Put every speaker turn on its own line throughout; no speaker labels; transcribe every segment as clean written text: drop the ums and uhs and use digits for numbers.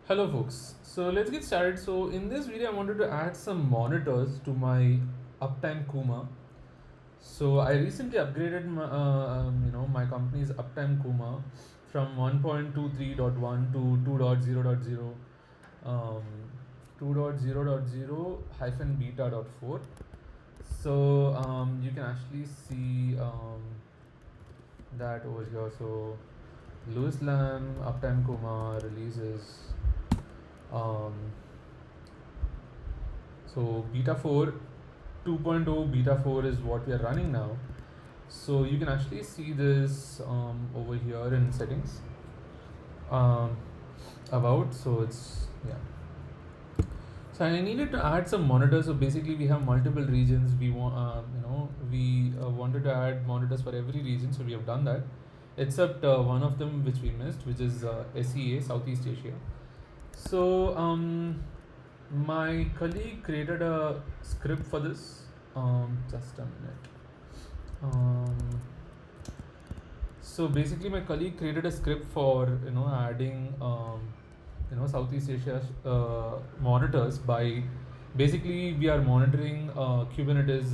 Hello folks, so let's get started. So in this video I wanted to add some monitors to my Uptime Kuma. So I recently upgraded my company's Uptime Kuma from 1.23.1 to 2.0.0 um, 2.0.0 hyphen beta.4. So you can actually see that over here. So Lewis Lamb Uptime Kuma releases um, so beta 4 2.0 beta 4 is what we are running now. So you can actually see this over here in settings um, about. So it's yeah. So I needed to add some monitors. So basically we have multiple regions. We want we wanted to add monitors for every region. So we have done that, except one of them which we missed, which is SEA, Southeast Asia. So my colleague created a script for this. Just a minute. Um, so basically, my colleague created a script for adding Southeast Asia monitors by basically we are monitoring Kubernetes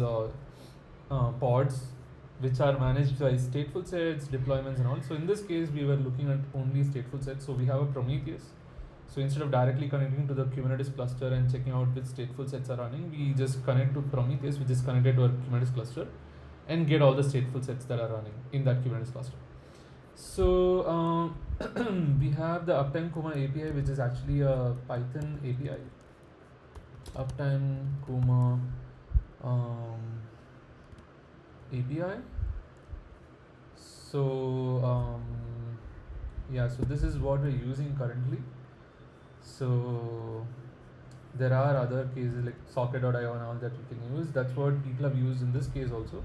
pods which are managed by stateful sets, deployments, and all. So in this case, we were looking at only stateful sets. So we have a Prometheus. So instead of directly connecting to the Kubernetes cluster and checking out which stateful sets are running, we just connect to Prometheus, which is connected to our Kubernetes cluster, and get all the stateful sets that are running in that Kubernetes cluster. So we have the Uptime Kuma API, which is actually a Python API. Uptime Kuma API. So yeah, so this is what we're using currently. So there are other cases like socket.io and all that you can use. That's what people have used in this case also,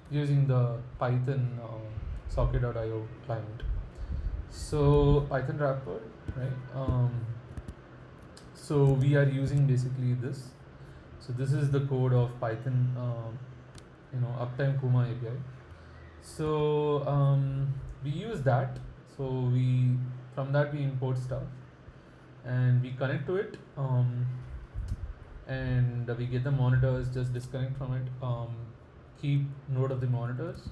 using the Python socket.io client. So Python wrapper, right? So we are using basically this. So this is the code of Python, Uptime Kuma API. So we use that. So we from that we import stuff and we connect to it. And we get the monitors, just disconnect from it, keep note of the monitors,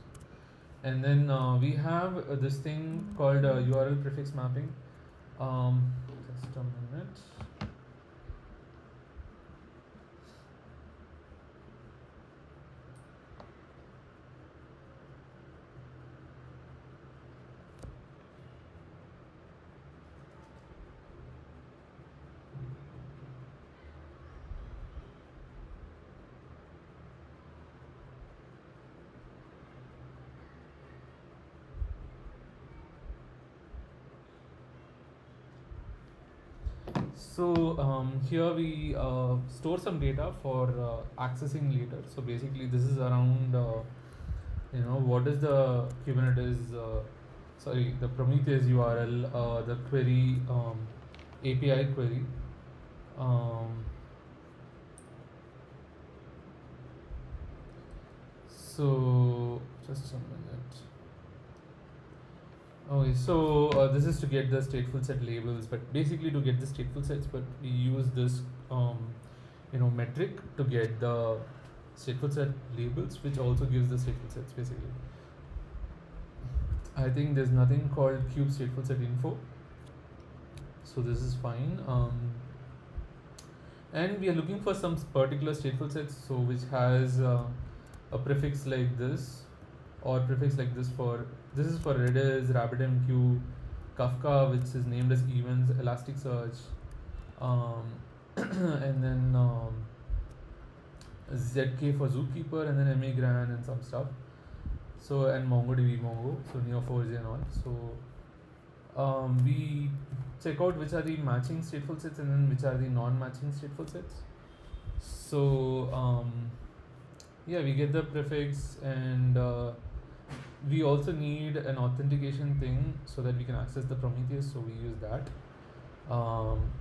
and then we have this thing called URL prefix mapping. Just a minute. So here we store some data for accessing later. So basically, this is around what is the Kubernetes, the Prometheus URL, the query API query. So just a minute. Okay, so this is to get the stateful set labels, but basically to get the stateful sets, but we use this metric to get the stateful set labels, which also gives the stateful sets basically. I think there's nothing called cube stateful set info, so this is fine. And we are looking for some particular stateful sets, so which has a prefix like this or prefix like this. For this is for Redis, RabbitMQ, Kafka, which is named as events, Elasticsearch, and then ZK for Zookeeper, and then Emigran and some stuff. So and MongoDB, so Neo4j and all. So we check out which are the matching stateful sets and then which are the non-matching stateful sets. So yeah, we get the prefix, and we also need an authentication thing so that we can access the Prometheus. So we use that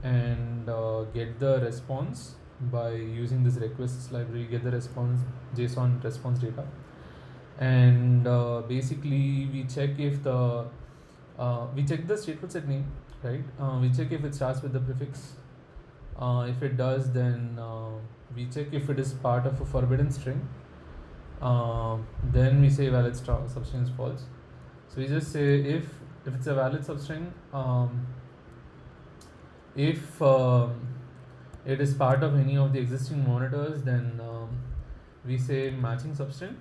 and get the response by using this requests library. Get the response JSON response data, and basically we check if the we check the stateful set name, right? We check if it starts with the prefix. If it does, then we check if it is part of a forbidden string. Then we say valid substring is false. So we just say if it's a valid substring, if it is part of any of the existing monitors, then we say matching substring,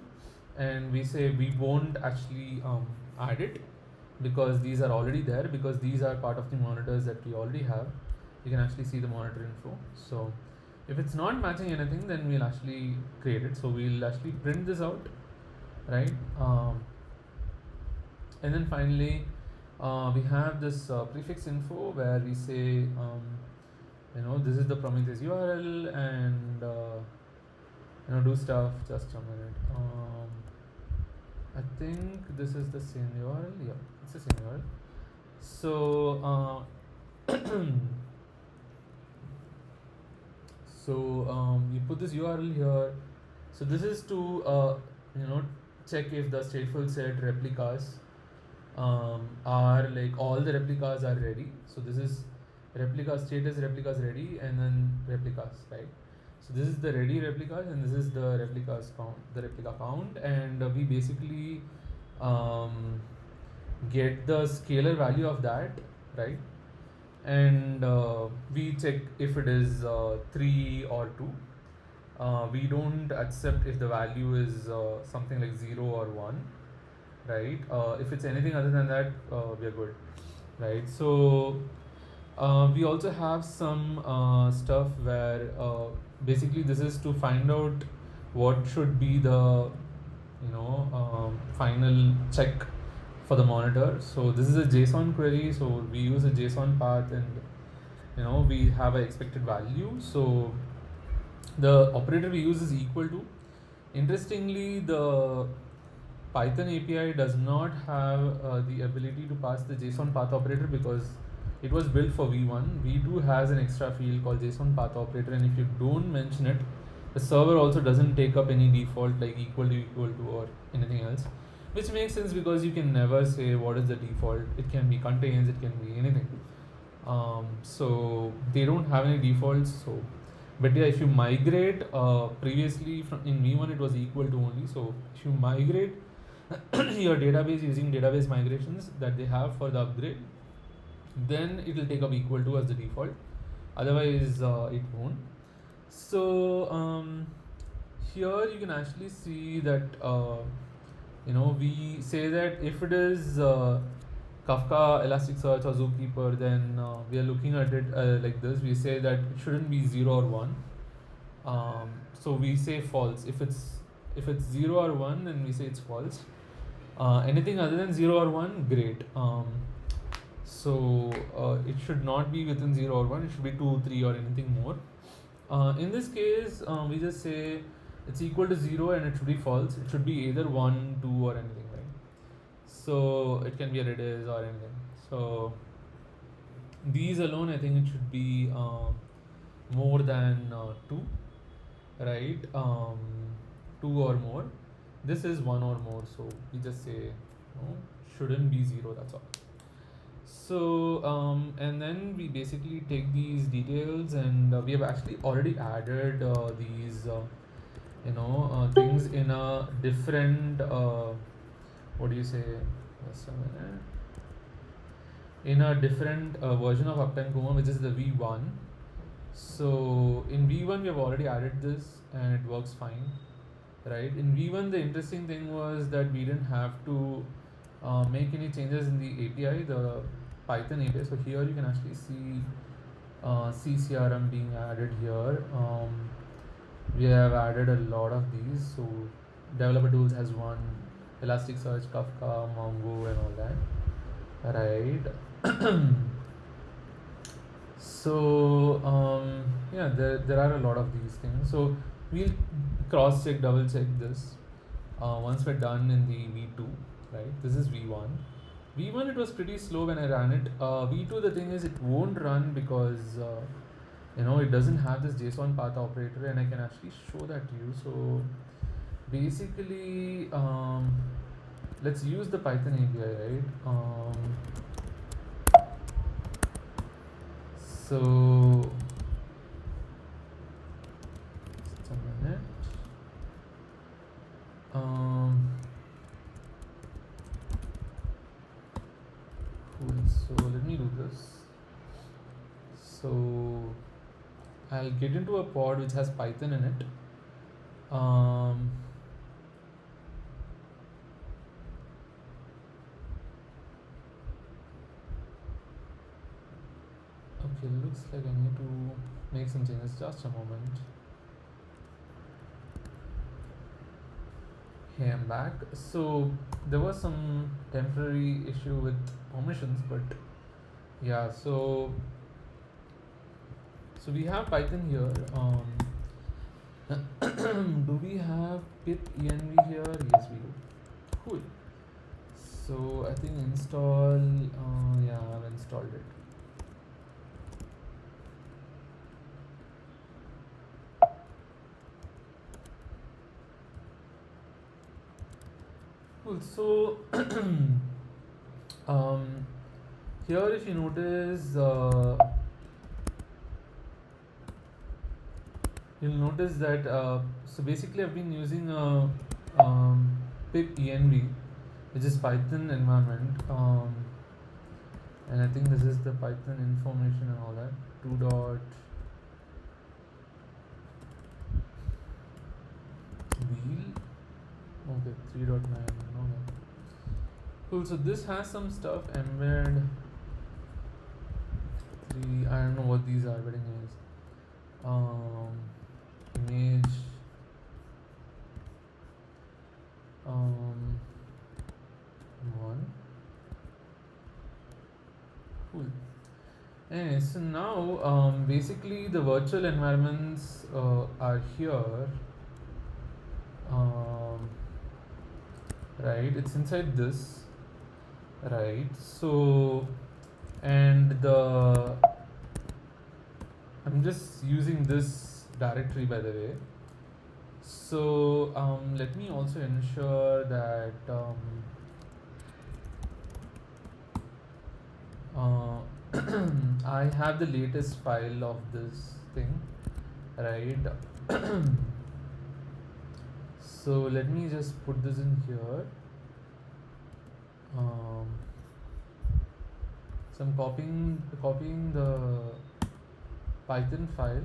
and we say we won't actually add it because these are already there, because these are part of the monitors that we already have. You can actually see the monitor info. So if it's not matching anything, then we'll actually create it. So we'll actually print this out, right? And then finally we have this prefix info where we say this is the Prometheus URL, and do stuff. Just a minute. I think this is the same URL. Yeah, it's the same URL. So you put this URL here. So this is to check if the stateful set replicas are like all the replicas are ready. So this is replica status replicas ready, and then replicas, right? So this is the ready replicas, and this is the replicas count, the replica count, and we basically get the scalar value of that, right? And we check if it is 3 or 2. We don't accept if the value is something like 0 or 1, right? If it's anything other than that, we are good, right? So we also have some stuff where basically this is to find out what should be the final check for the monitor. So this is a JSON query, so we use a JSON path, and we have an expected value. So the operator we use is equal to. Interestingly, the Python API does not have the ability to pass the JSON path operator because it was built for V1. V2 has an extra field called JSON path operator, and if you don't mention it, the server also doesn't take up any default like equal to or anything else, which makes sense because you can never say what is the default. It can be contains, it can be anything. So they don't have any defaults. So, but yeah, if you migrate, previously in V1 it was equal to only. So if you migrate your database using database migrations that they have for the upgrade, then it will take up equal to as the default. Otherwise, it won't. So here you can actually see that we say that if it is Kafka, Elasticsearch, or Zookeeper, then we are looking at it like this. We say that it shouldn't be 0 or 1. So we say false. If it's 0 or 1, then we say it's false. Anything other than 0 or 1, great. So it should not be within 0 or 1. It should be 2, 3, or anything more. In this case, we just say it's equal to 0 and it should be false. It should be either 1, 2, or anything, right? So it can be a Redis or anything. So these alone, I think it should be more than 2, right? 2 or more. This is 1 or more, so we just say shouldn't be 0. That's all. So and then we basically take these details, and we have actually already added these things in a different what do you say? Just a minute. In a different version of Uptime Kuma, which is the V1. So in V1 we have already added this, and it works fine, right? In V1 the interesting thing was that we didn't have to make any changes in the API, the Python API. So here you can actually see CCRM being added here. We have added a lot of these. So developer tools has one, Elasticsearch, Kafka, Mongo, and all that, right? So yeah, there are a lot of these things. So we'll cross check, double check this once we're done in the V2, right? This is V1. V1 it was pretty slow when I ran it. V2, the thing is it won't run because it doesn't have this JSON path operator, and I can actually show that to you. So basically let's use the Python API, right? So just a minute. Um, cool. So let me do this. So I'll get into a pod which has Python in it. Okay, looks like I need to make some changes. Just a moment. Hey, I'm back. So there was some temporary issue with permissions, but yeah. So we have Python here. Do we have pip env here? Yes, we do. Cool. So I think install. Yeah, I've installed it. Cool. So um, here, if you notice, you'll notice that so basically I've been using pip env, which is Python environment, and I think this is the Python information and all that. 2 dot wheel. Okay, 3.9. No. Cool. So this has some stuff embed. I don't know what these are, but anyways, image, one. Cool. Anyway, so now basically the virtual environments are here. Um, right, it's inside this. Right. So and I'm just using this directory, by the way. So let me also ensure that I have the latest file of this thing, right? So let me just put this in here. So I'm copying the Python file,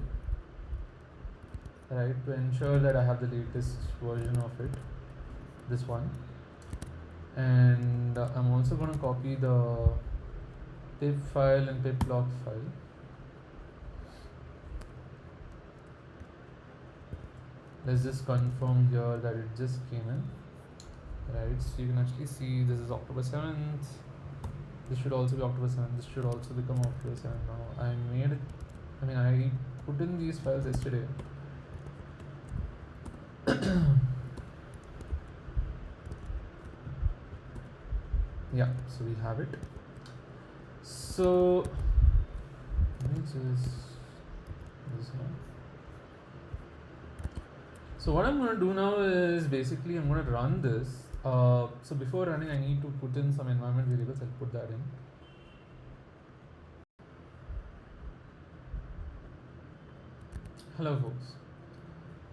right, to ensure that I have the latest version of it, this one. And I'm also going to copy the pip file and pip log file. Let's just confirm here that it just came in, right? So you can actually see this is October 7th. This should also be October 7th. This should also become October 7th now. I put in these files yesterday. Yeah, so we have it. So let me just this one. So what I'm going to do now is basically I'm going to run this. So before running, I need to put in some environment variables. I'll put that in. Hello, folks.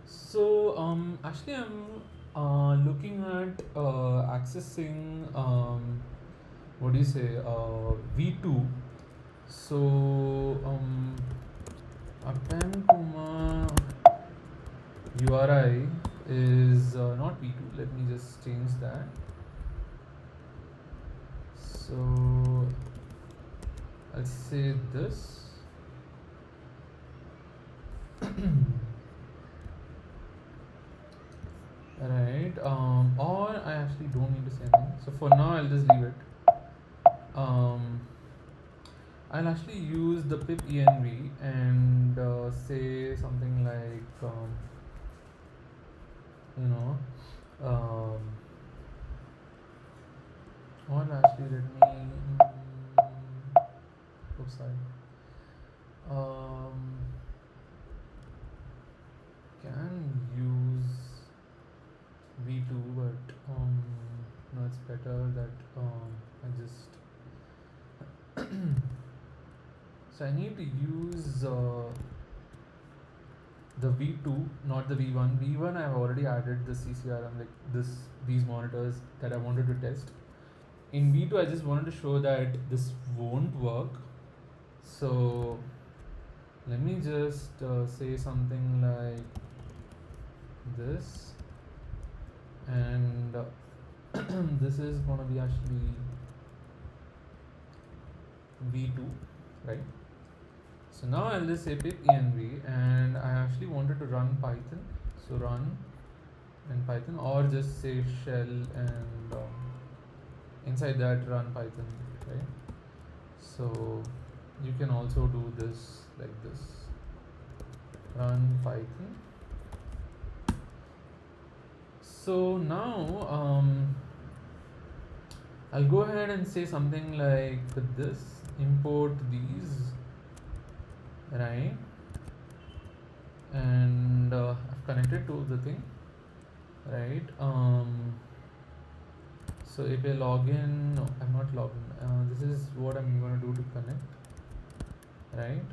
So actually I'm looking at accessing what do you say v2. So Uptime Kuma URI is not v2. Let me just change that. So I'll say this. Right, or I actually don't need to say anything. So for now, I'll just leave it. I'll actually use the pip env and say something like, or actually let me, oops, sorry. Can use v2, but no, it's better that I just So I need to use the V2, not the V1. V1 I've already added the CCRM, like these monitors that I wanted to test. In V2 I just wanted to show that this won't work. So let me just say something like this, and this is gonna be actually V2, right? So now I'll just say pip env, and I actually wanted to run Python, so run in Python, or just say shell and inside that run Python, right? So you can also do this like this, run Python. So now I'll go ahead and say something like this, import these, right? And I've connected to the thing, right? So API login, no, I'm not logged in. This is what I'm going to do to connect, right?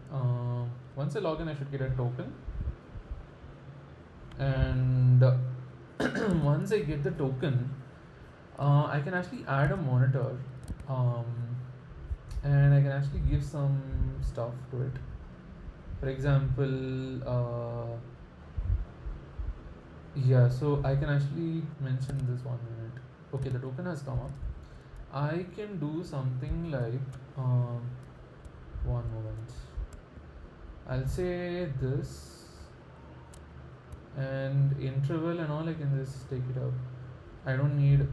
Once I log in, I should get a token, and once I get the token, I can actually add a monitor, and I can actually give some stuff to it. For example, yeah, so I can actually mention this 1 minute. Okay, the token has come up. I can do something like 1 moment. I'll say this, and interval and all I can just take it out. I don't need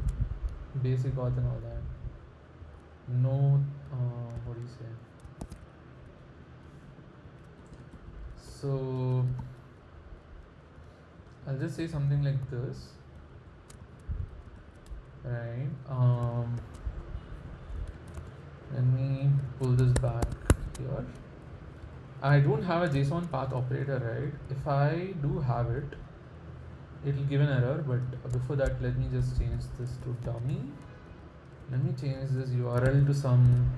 basic auth and all that. No, what do you say? So I'll just say something like this, right? Let me pull this back here. I don't have a JSON path operator, right? If I do have it, it'll give an error, but before that, let me just change this to dummy. Let me change this URL to some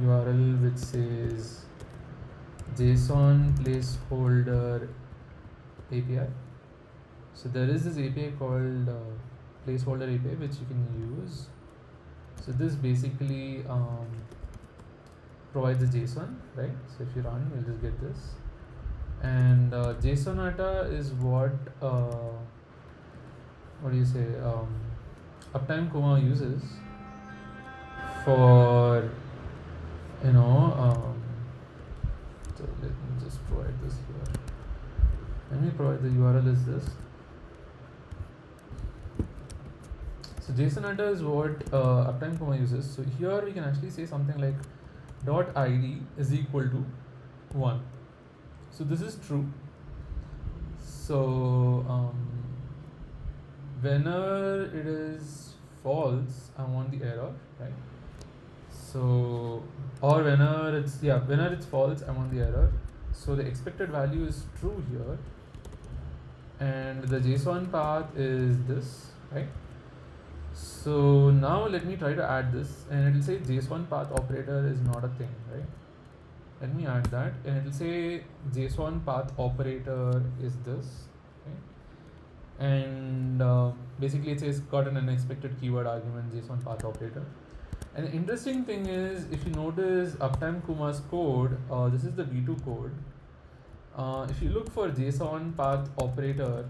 URL which says JSON placeholder API. So there is this API called placeholder API which you can use. So this basically provides the JSON, right? So if you run, you'll just get this. And JSON is what do you say? Uptime Kuma uses for, you know. So let me just provide this here. Let me provide the URL is this. So JSON is what Uptime Kuma uses. So here we can actually say something like .id is equal to 1. So this is true. So whenever it is false, I want the error, right? So, or whenever it's false, I want the error. So the expected value is true here, and the JSON path is this, right? So now let me try to add this, and it will say JSON path operator is not a thing, right? Let me add that, and it will say JSON path operator is this, right? And basically it says got an unexpected keyword argument JSON path operator. And the interesting thing is, if you notice Uptime Kuma's code, this is the V2 code. If you look for JSON path operator,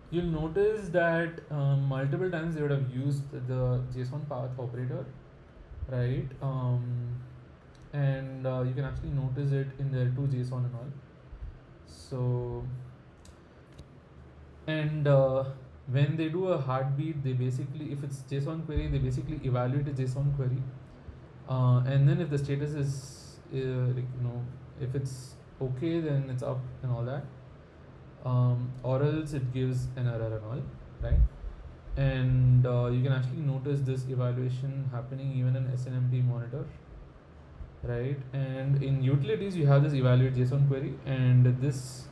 you'll notice that multiple times they would have used the JSON path operator, right? And you can actually notice it in their 2JSON and all. So, and when they do a heartbeat, they basically, if it's JSON query, they basically evaluate a JSON query, and then if the status is if it's okay, then it's up and all that, or else it gives an error and all, right? And you can actually notice this evaluation happening even in SNMP monitor, right? And in utilities you have this evaluate JSON query, and this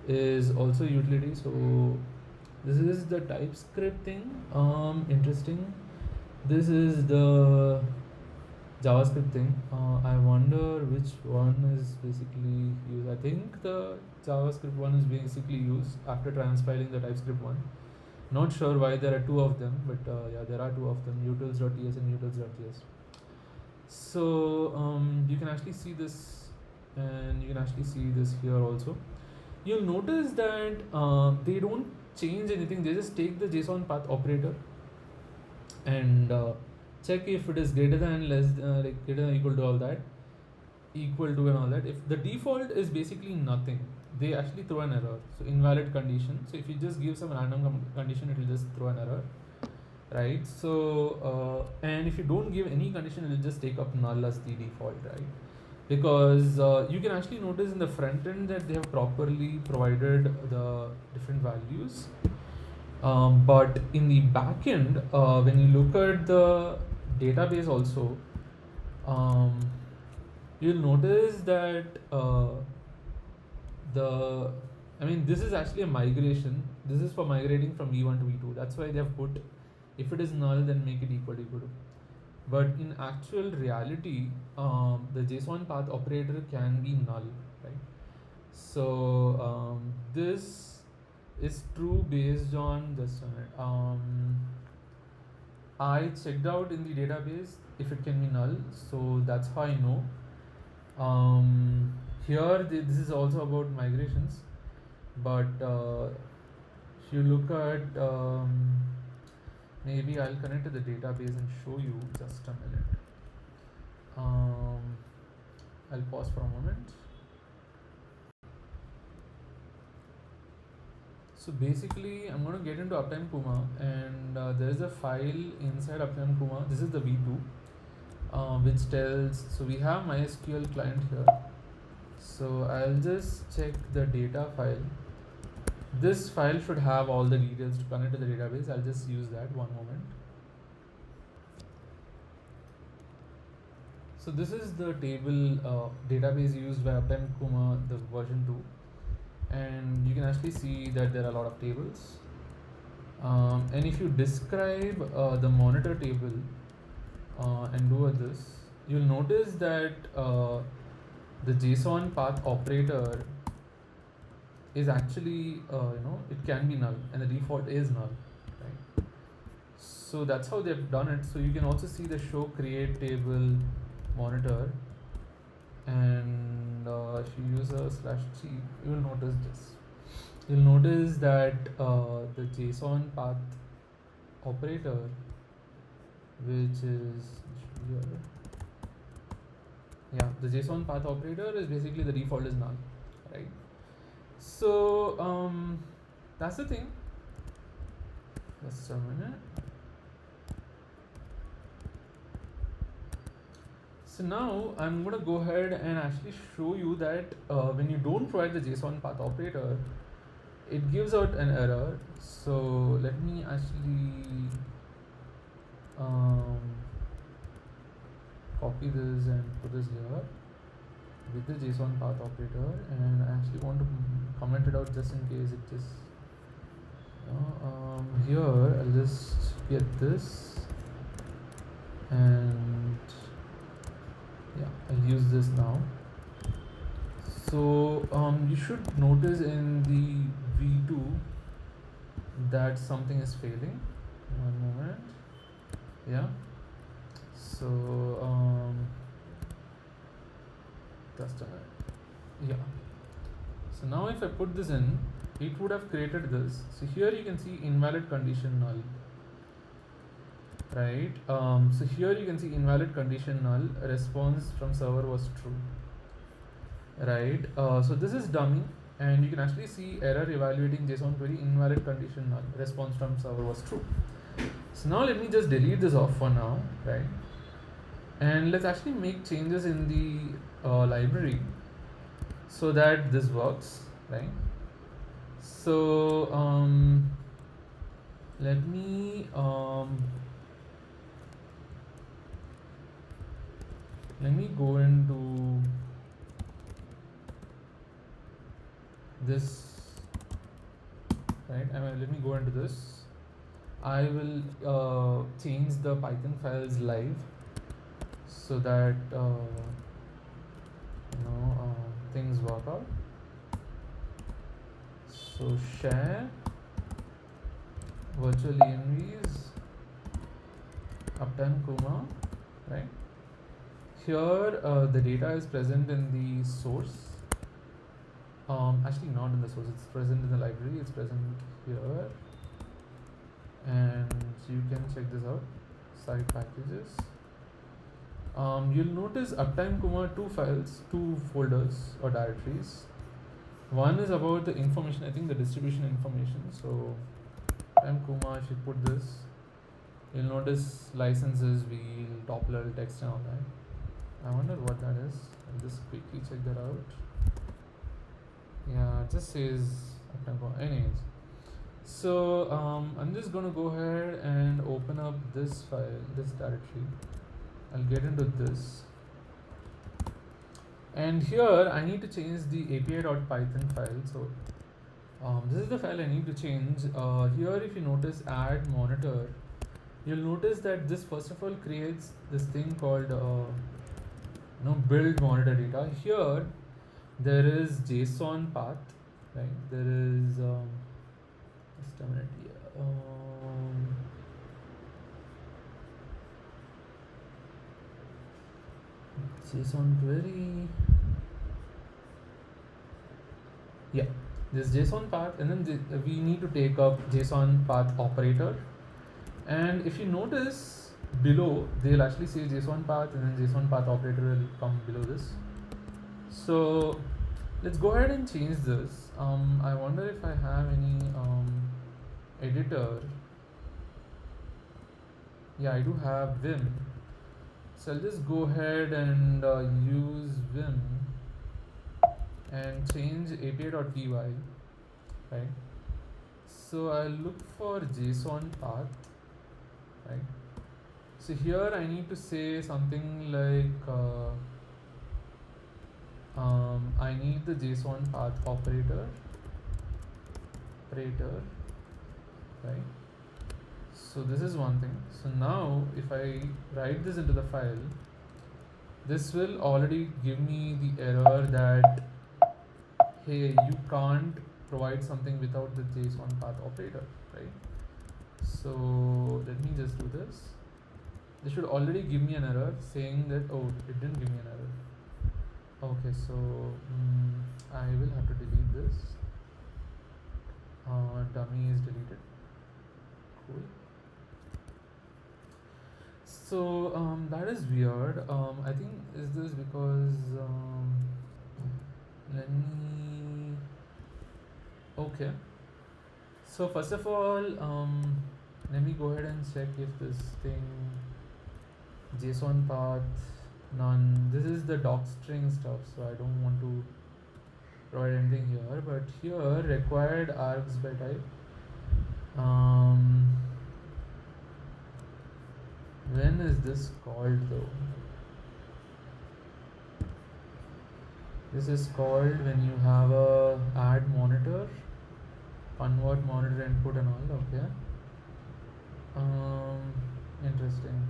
is also utility. So this is the TypeScript thing. Interesting. This is the JavaScript thing. I wonder which one is basically used. I think the JavaScript one is basically used after transpiling the TypeScript one. Not sure why there are two of them, but yeah, there are two of them, utils.ts and utils.js. So you can actually see this, and you can actually see this here also. You'll notice that they don't change anything, they just take the JSON path operator and check if it is greater than like greater than equal to all that, equal to and all that. If the default is basically nothing, they actually throw an error, so invalid condition. So if you just give some random condition, it will just throw an error, right? So and if you don't give any condition, it will just take up null as the default, right? Because you can actually notice in the front end that they have properly provided the different values, but in the back end, when you look at the database also, um, you'll notice that the I mean, this is actually a migration. This is for migrating from v1 to v2. That's why they have put, if it is null, then make it equal to. But in actual reality, the JSON path operator can be null, right? So this is true based on just a minute. I checked out in the database if it can be null, so that's how I know. Here this is also about migrations, but if you look at maybe I'll connect to the database and show you just a minute. I'll pause for a moment. So basically, I'm going to get into Uptime Kuma, and there is a file inside Uptime Kuma. This is the v2, which tells. So we have MySQL client here. So I'll just check the data file. This file should have all the details to connect to the database. I'll just use that. One moment. So this is the table database used by Uptime Kuma, the version 2. And you can actually see that there are a lot of tables, and if you describe the monitor table and do this, you'll notice that the JSON path operator is actually it can be null, and the default is null, right? So that's how they've done it. So you can also see the show create table monitor, and if you use a /t, you will notice this. You'll notice that the JSON path operator, which is here, yeah, the JSON path operator is basically the default is null, right? So that's the thing. Just a minute. So now I'm going to go ahead and actually show you that when you don't provide the JSON path operator, it gives out an error. So let me actually copy this and put this here with the JSON path operator, and I actually want to comment it out just in case it just here I'll just get this, and yeah, I'll use this now. So you should notice in the v2 that something is failing. One moment. Yeah. So just a minute. Yeah. So now if I put this in, it would have created this. So here you can see invalid condition null, right? So here you can see invalid condition null, response from server was true, right? So this is dummy, and you can actually see error evaluating JSON query, invalid condition null, response from server was true. So now let me just delete this off for now, right? And let's actually make changes in the library so that this works, right? So let me go into this, right? Let me go into this. I will change the Python files live. so that things work out. So share virtual envs Uptime Kuma, right? Here the data is present in the source. Actually not in the source, it's present in the library, it's present here. And you can check this out, site packages. You'll notice Uptime Kuma two files, two folders or directories. One is about the information, I think the distribution information. So Uptime Kuma, if you put this, you'll notice licenses, wheel, Doppler, text and all that. I wonder what that is. I'll just quickly check that out. Yeah, it just says Uptime Kuma. Anyways, so I'm just gonna go ahead and open up this file, this directory. I'll get into this, and here I need to change the api.python file. So this is the file I need to change. Here if you notice add monitor, you'll notice that this first of all creates this thing called build monitor data. Here there is JSON path, right? There is just a minute here. JSON query. Yeah, this JSON path, and then we need to take up JSON path operator. And if you notice below, they'll actually say JSON path, and then JSON path operator will come below this. So let's go ahead and change this. I wonder if I have any editor. Yeah, I do have Vim. So I'll just go ahead and use Vim and change api.py, right? So I'll look for JSON path, right? So here I need to say something like I need the JSON path operator, right? So this is one thing. So now if I write this into the file, this will already give me the error that hey, you can't provide something without the JSON path operator, right? So let me just do this. This should already give me an error saying that, oh, it didn't give me an error. Okay, so I will have to delete this. Dummy is deleted. Cool. So that is weird. I think is this because let me. Okay. So first of all, let me go ahead and check if this thing JSON path none. This is the docstring stuff, so I don't want to provide anything here. But here required args by type. When is this called though? This is called when you have a add monitor, convert monitor input and all. Okay. Interesting.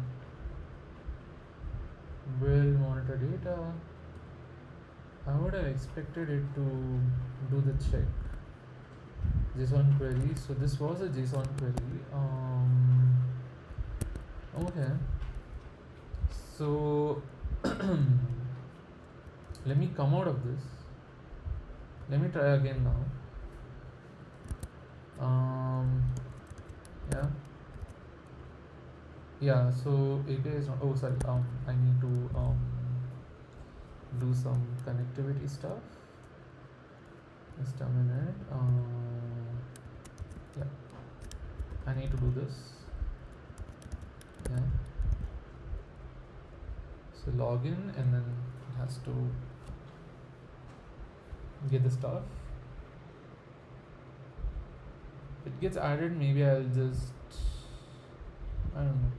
Build monitor data. I would have expected it to do the check. JSON query. So this was a JSON query. Okay. So let me come out of this. Let me try again now. Yeah, so API is not, oh sorry, I need to do some connectivity stuff. Just a minute. Yeah, I need to do this. Yeah. So login, and then it has to get the stuff. If it gets added, maybe I'll just, I don't know.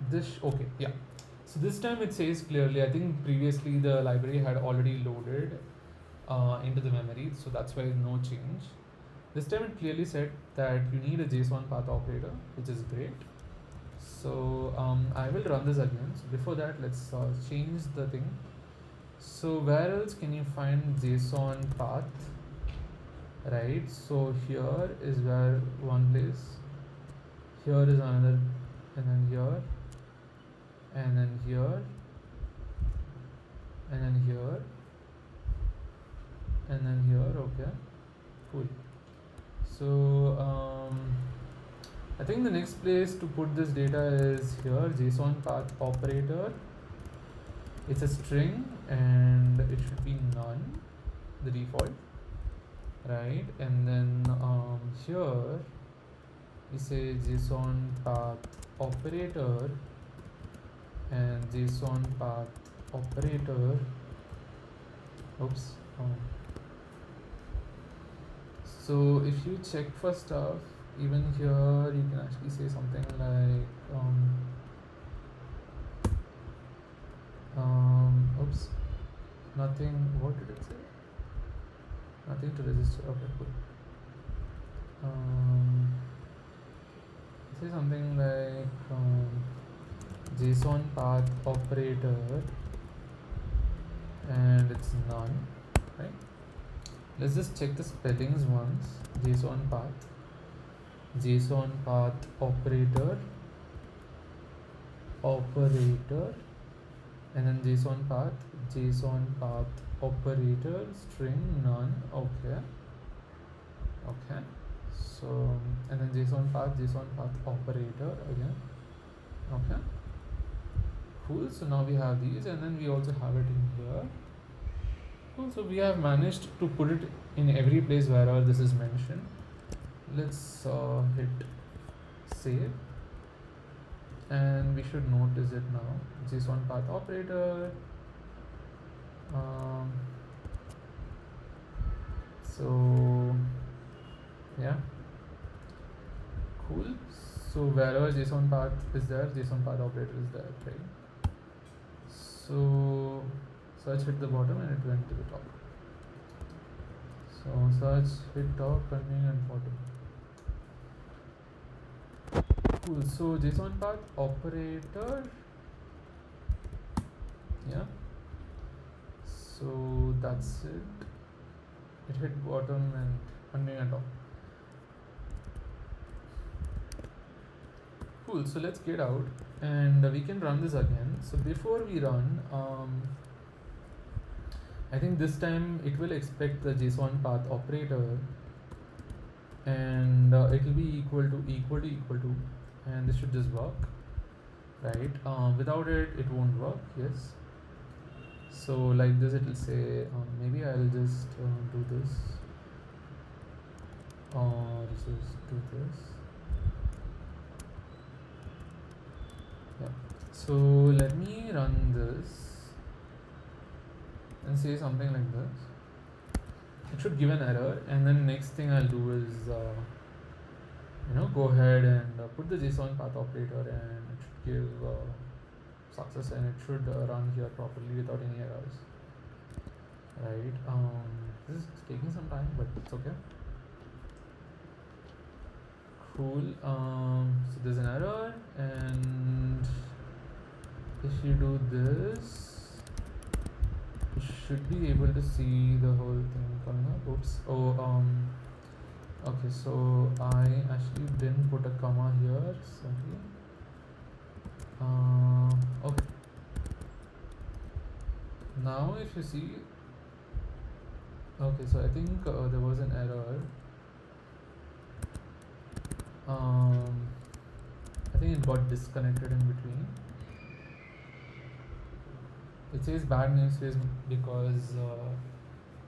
This, okay, yeah. So this time it says clearly, I think previously the library had already loaded, into the memory, so that's why no change. This time it clearly said that you need a JSON path operator, which is great. So I will run this again. So before that, let's change the thing. So where else can you find JSON path? Right. So here is where one place. Here is another, and then here, and then here, and then here, and then here. Okay. Cool. So I think the next place to put this data is here, JSON path operator. It's a string and it should be none, the default, right? And then here we say JSON path operator and JSON path operator. Oops. So if you check for stuff, even here you can actually say something like oops, nothing. What did it say? Nothing to register. Okay, cool. Say something like JSON path operator, and it's none, right? Let's just check the spellings once. JSON path operator, and then JSON path operator, string none. Okay. So and then JSON path operator again. Okay. Cool. So now we have these, and then we also have it in here. Cool. So we have managed to put it in every place wherever this is mentioned. Let's hit save, and we should notice it now. JSON path operator. So yeah, cool. So wherever JSON path is there, JSON path operator is there, right? So search hit the bottom and it went to the top. So search hit top, continuing and bottom. Cool. So JSON path operator. Yeah. So that's it. It hit bottom and continuing and top. Cool. So let's get out and we can run this again. So before we run, I think this time it will expect the JSON path operator, and it will be equal to, and this should just work, right? Without it, it won't work. Yes. So like this, it will say maybe I'll just do this, or just do this. Yeah. So let me run this and say something like this. It should give an error, and then next thing I'll do is go ahead and put the JSON path operator, and it should give success, and it should run here properly without any errors, right? This is taking some time, but it's okay. Cool. So there's an error, and if you do this, you should be able to see the whole thing coming up. Oops. Okay, so I actually didn't put a comma here. Sorry. Okay. Now if you see, okay, so I think there was an error. I think it got disconnected in between. It says bad namespace because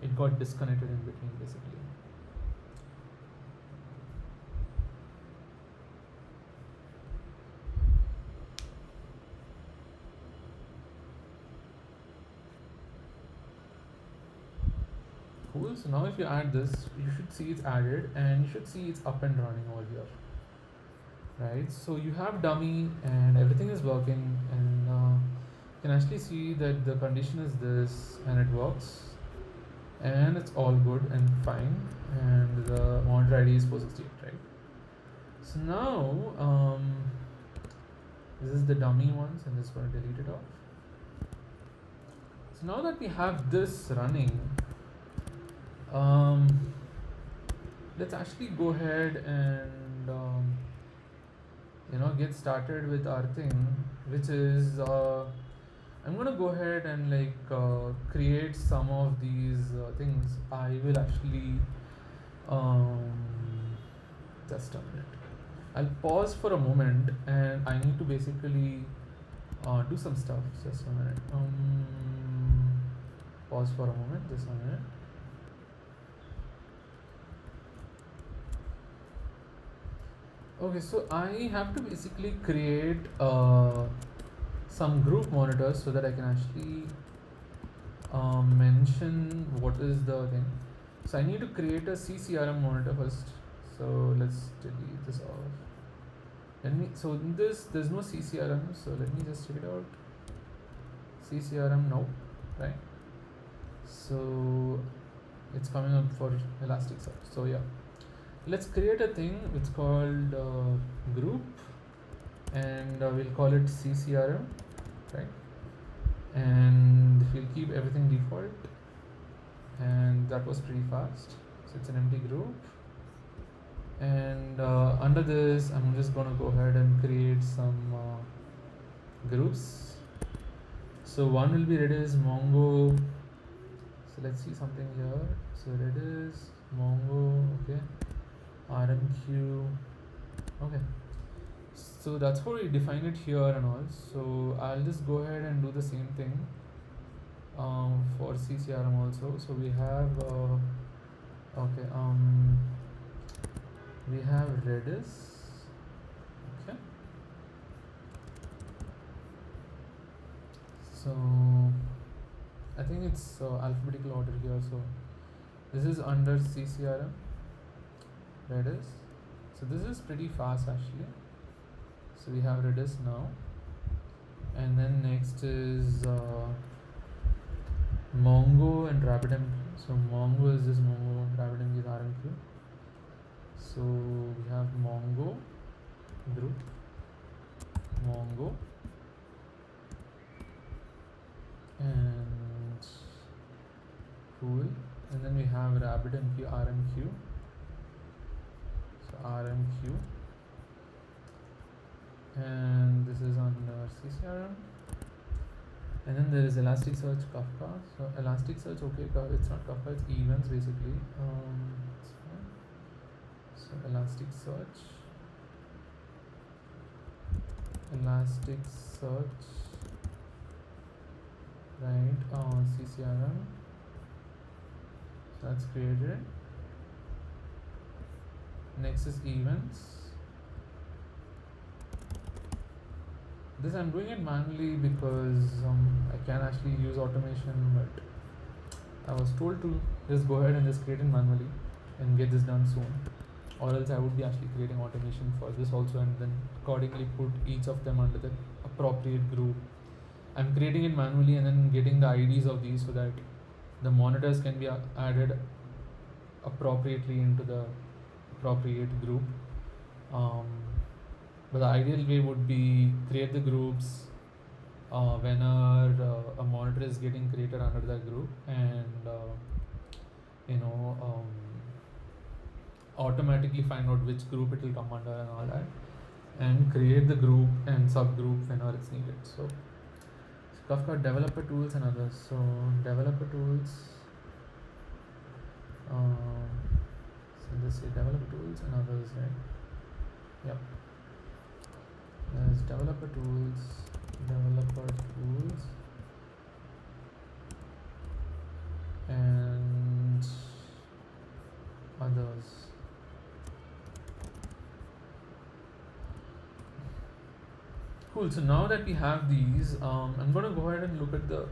it got disconnected in between, basically. Cool. So now if you add this, you should see it's added, and you should see it's up and running over here, right? So you have dummy and everything is working, and you can actually see that the condition is this and it works. and it's all good and fine, and the monitor ID is 468, right? So now this is the dummy ones, and just going to delete it off. So now that we have this running, um, let's actually go ahead and get started with our thing, which is I'm gonna go ahead and create some of these things. I will actually um, just a minute. I'll pause for a moment, and I need to basically do some stuff. Just a minute. Pause for a moment. Just a minute. Okay, so I have to basically create some group monitors so that I can actually mention what is the thing. So I need to create a CCRM monitor first. So let's delete this off. So in this there's no CCRM, so let me just check it out. CCRM, no, right? So it's coming up for Elasticsearch. So yeah, let's create a thing. It's called group, and we'll call it CCRM, right? And we'll keep everything default, and that was pretty fast. So it's an empty group, and under this I'm just gonna go ahead and create some groups. So one will be Redis, Mongo. So let's see something here. So Redis, Mongo, okay, RMQ, okay. So that's how we define it here and all. So I'll just go ahead and do the same thing for CCRM also. So we have okay, we have Redis, okay. So I think it's alphabetical order here. So this is under CCRM, Redis. So this is pretty fast actually. So we have Redis now, and then next is Mongo and RabbitMQ. So Mongo is this Mongo, RabbitMQ is RMQ. So we have Mongo group, Mongo, and cool, and then we have RabbitMQ, RMQ. So RMQ, and this is on CCRM. And then there is Elasticsearch, Kafka. So Elasticsearch, okay, it's not Kafka, it's events basically. It's fine. So Elasticsearch, right? CCRM. So that's created. Next is events. This I'm doing it manually because I can actually use automation, but I was told to just go ahead and just create it manually and get this done soon, or else I would be actually creating automation for this also, and then accordingly put each of them under the appropriate group. I'm creating it manually and then getting the IDs of these so that the monitors can be added appropriately into the appropriate group. But the ideal way would be create the groups whenever a monitor is getting created under that group, and automatically find out which group it will come under and all that, and create the group and subgroup whenever it's needed. So Kafka developer tools and others. So developer tools. So let's say developer tools and others, right? Yep. There's developer tools, and others. Cool. So now that we have these, I'm going to go ahead and look at the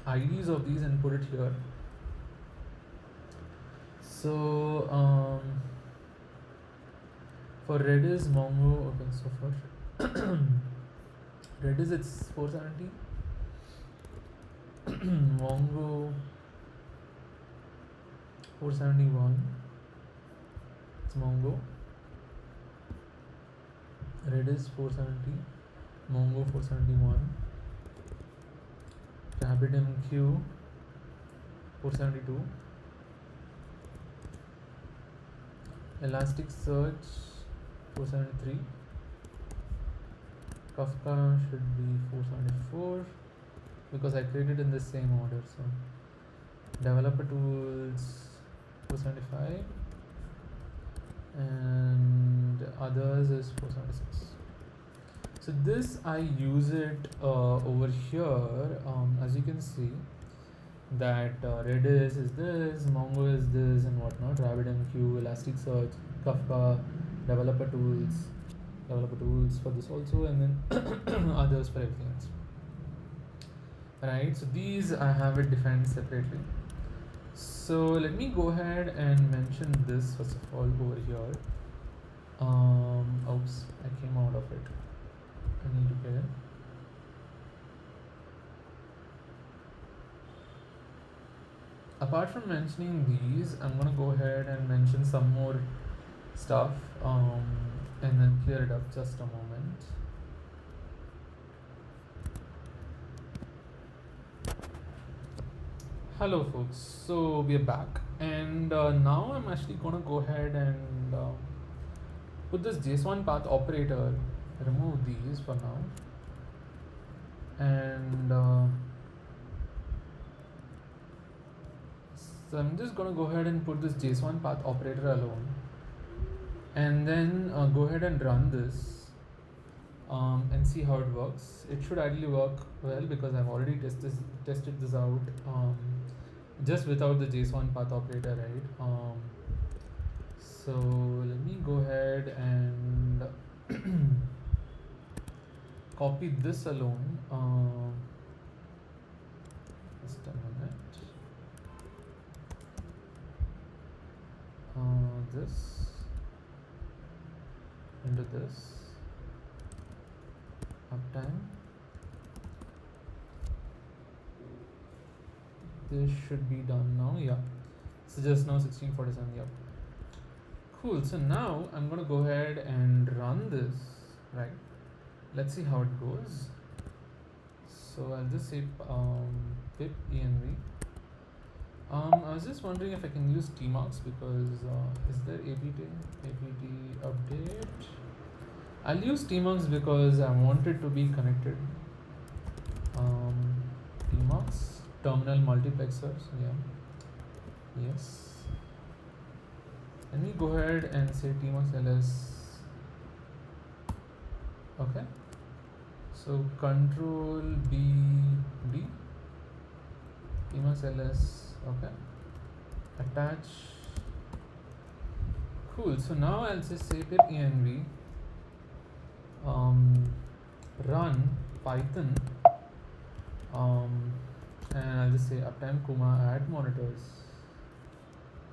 IDs of these and put it here. So for Redis, Mongo, okay. So for Redis it's 470. Mongo 471, it's Mongo. Redis 470, Mongo 471, RabbitMQ 472, Elasticsearch 473, Kafka should be 474 because I created in the same order. So developer tools 475 and others is 476. So this I use it over here. As you can see that Redis is this, Mongo is this and whatnot, RabbitMQ, Elasticsearch, Kafka, developer tools for this also, and then others for everything else. Right, so these I have it defined separately. So let me go ahead and mention this first of all over here. Oops, I came out of it. I need to get it. Apart from mentioning these, I'm gonna go ahead and mention some more stuff and then clear it up just a moment. Hello folks, so we are back and now I'm actually gonna go ahead and put this JSON path operator, remove these for now, and so I'm just gonna go ahead and put this JSON path operator alone and then go ahead and run this and see how it works. It should ideally work well because I've already tested this out just without the JSON path operator, right? So let me go ahead and copy this alone. Just a minute. This into this. Uptime. This should be done now. Yeah. So just now 1647. Yep. Cool. So now I'm gonna go ahead and run this. Right. Let's see how it goes. So I'll just say pip env. I was just wondering if I can use tmux because is there apt update? I'll use tmux because I want it to be connected. Tmux terminal multiplexers. Yeah. Yes. Let me go ahead and say tmux ls. Okay. So control B D. Tmux ls. Okay. Attach. Cool. So now I'll just say pip env. Run Python. And I'll just say uptime Kuma add monitors.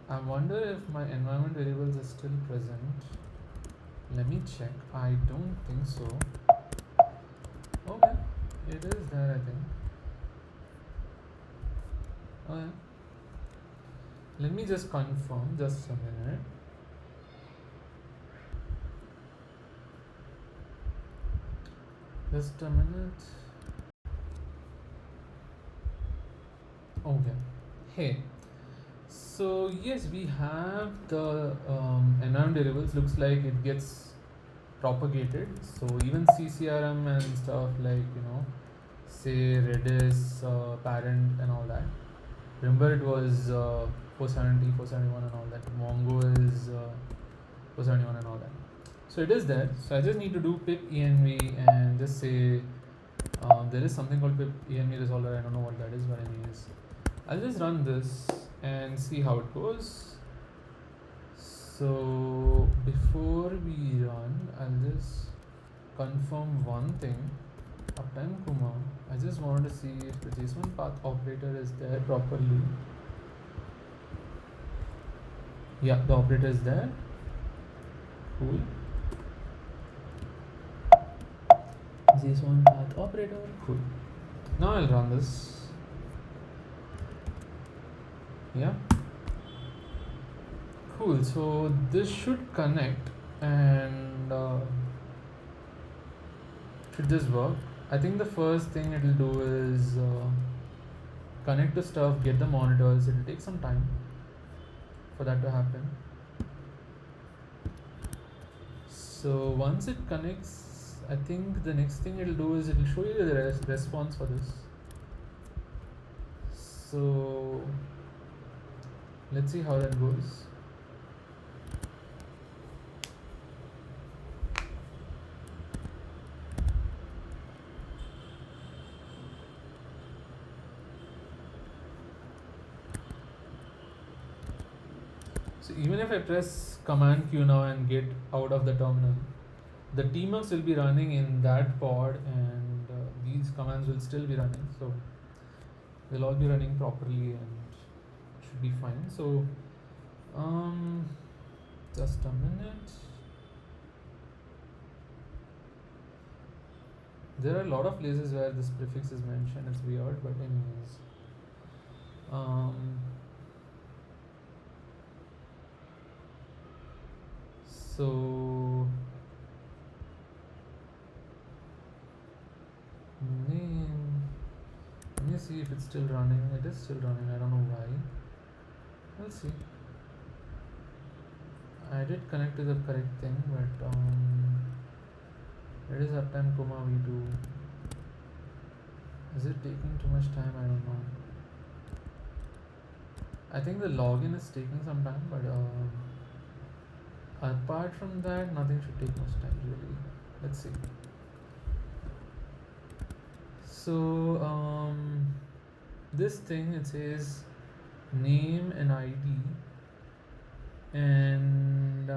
I wonder if my environment variables are still present. Let me check. I don't think so. Okay, it is there, I think. Okay. Let me just confirm, just a minute. Just a minute. Okay. Hey. So yes, we have the environment variables. Looks like it gets propagated. So even CCRM and stuff like, say Redis, parent and all that. Remember it was 470, 471 and all that. Mongo is 471 and all that. So it is there. So I just need to do pip env and just say there is something called pip env resolver. I don't know what that is, but anyways, I'll just run this and see how it goes. So before we run, I'll just confirm one thing. Uptime Kuma. I just wanted to see if the JSON path operator is there properly. Yeah, the operator is there. Cool. JSON path operator. Cool. Now I'll run this. Yeah. Cool. So this should connect and should this work? I think the first thing it'll do is connect to stuff, get the monitors. It'll take some time for that to happen. So once it connects, I think the next thing it'll do is it'll show you the response for this. So let's see how that goes. So even if I press Command Q now and get out of the terminal, the tmux will be running in that pod, and these commands will still be running. So they'll all be running properly and should be fine. So just a minute. There are a lot of places where this prefix is mentioned. It's weird, but anyways. So name. Let me see if it's still running. It is still running. I don't know why. We'll see. I did connect to the correct thing, but it is Uptime Kuma V2. Is it taking too much time? I don't know. I think the login is taking some time, but apart from that, nothing should take much time really. Let's see. So this thing, it says name and ID, and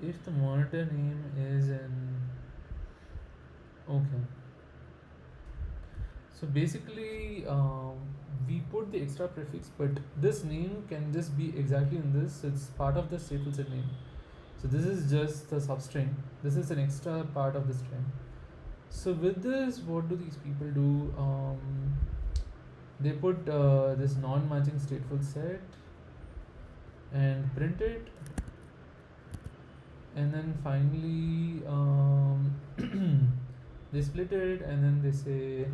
if the monitor name is in okay. So basically, we put the extra prefix, but this name can just be exactly in this. It's part of the stateful set name. So this is just the substring. This is an extra part of the string. So with this, what do these people do? They put this non-matching stateful set and print it, and then finally they split it, and then they say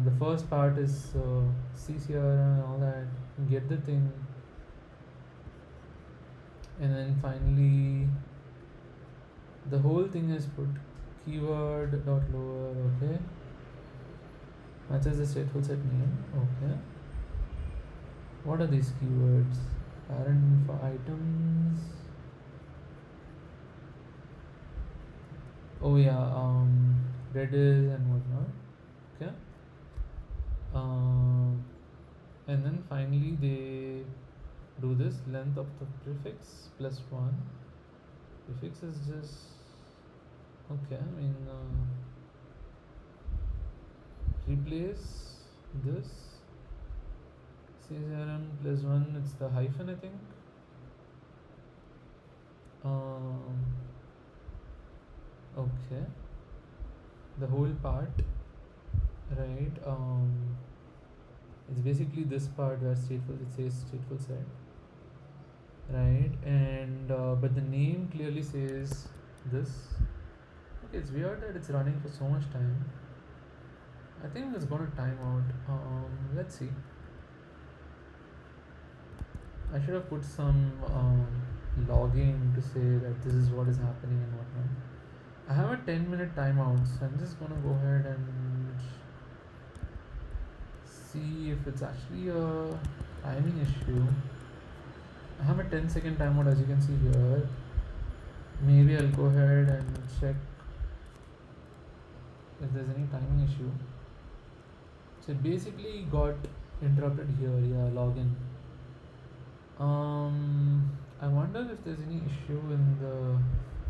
the first part is CCR and all that, get the thing, and then finally the whole thing is put keyword dot lower. Okay, matches the stateful set name. Okay, what are these keywords? Parent info items. Oh yeah, Redis and whatnot. Okay. And then finally they do this length of the prefix plus 1. Prefix is just okay. I mean replace this CRM plus 1. It's the hyphen, I think. Okay, the whole part, right? It's basically this part where stateful, it says stateful set, right? And but the name clearly says this. Okay, it's weird that it's running for so much time. I think it's gonna time out. Let's see. I should have put some logging to say that this is what is happening and whatnot. I have a 10-minute timeout, so I'm just gonna go ahead and see if it's actually a timing issue. I have a 10-second timeout, as you can see here. Maybe I'll go ahead and check if there's any timing issue. So it basically got interrupted here. Yeah, login. I wonder if there's any issue in the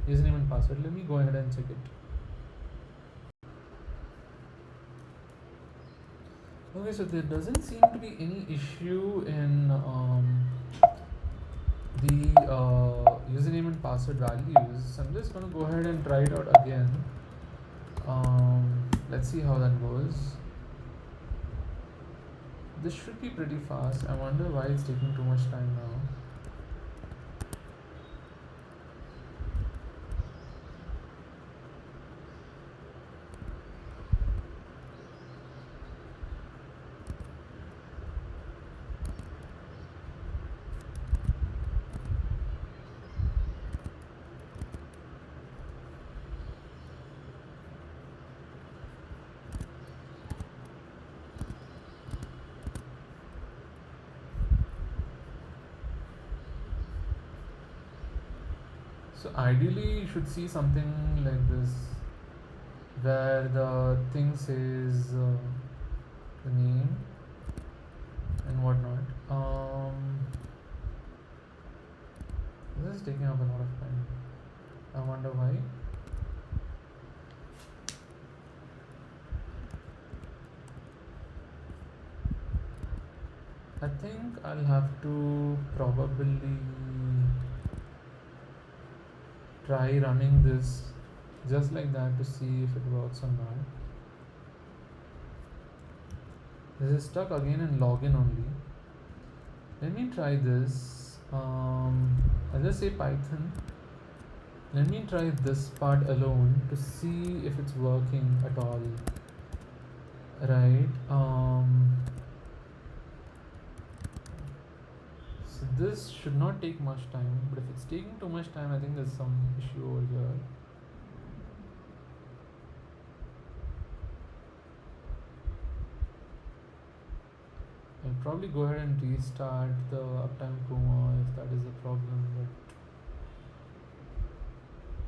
username and password. Let me go ahead and check it. Okay, so there doesn't seem to be any issue in the username and password values. So I'm just going to go ahead and try it out again. Let's see how that goes. This should be pretty fast. I wonder why it's taking too much time now. So ideally you should see something like this where the thing says the name and whatnot. This is taking up a lot of time. I wonder why. I think I'll have to probably try running this just like that to see if it works or not. This is stuck again in login only. Let me try this. I'll just say Python. Let me try this part alone to see if it's working at all. Right. So this should not take much time, but if it's taking too much time, I think there's some issue over here. I'll probably go ahead and restart the Uptime Kuma if that is the problem. But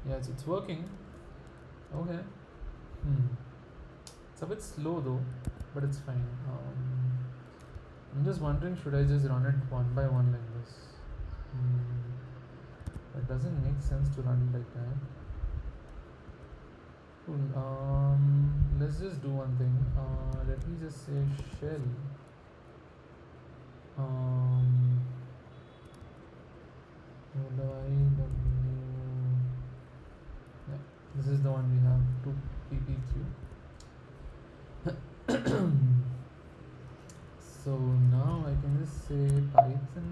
yeah, it's working. Okay. It's a bit slow though, but it's fine. I'm just wondering, should I just run it one by one like this? It doesn't make sense to run it like that. Cool. Let's just do one thing. Let me just say shell. Yeah, this is the one we have, 2ppq. So now I can just say Python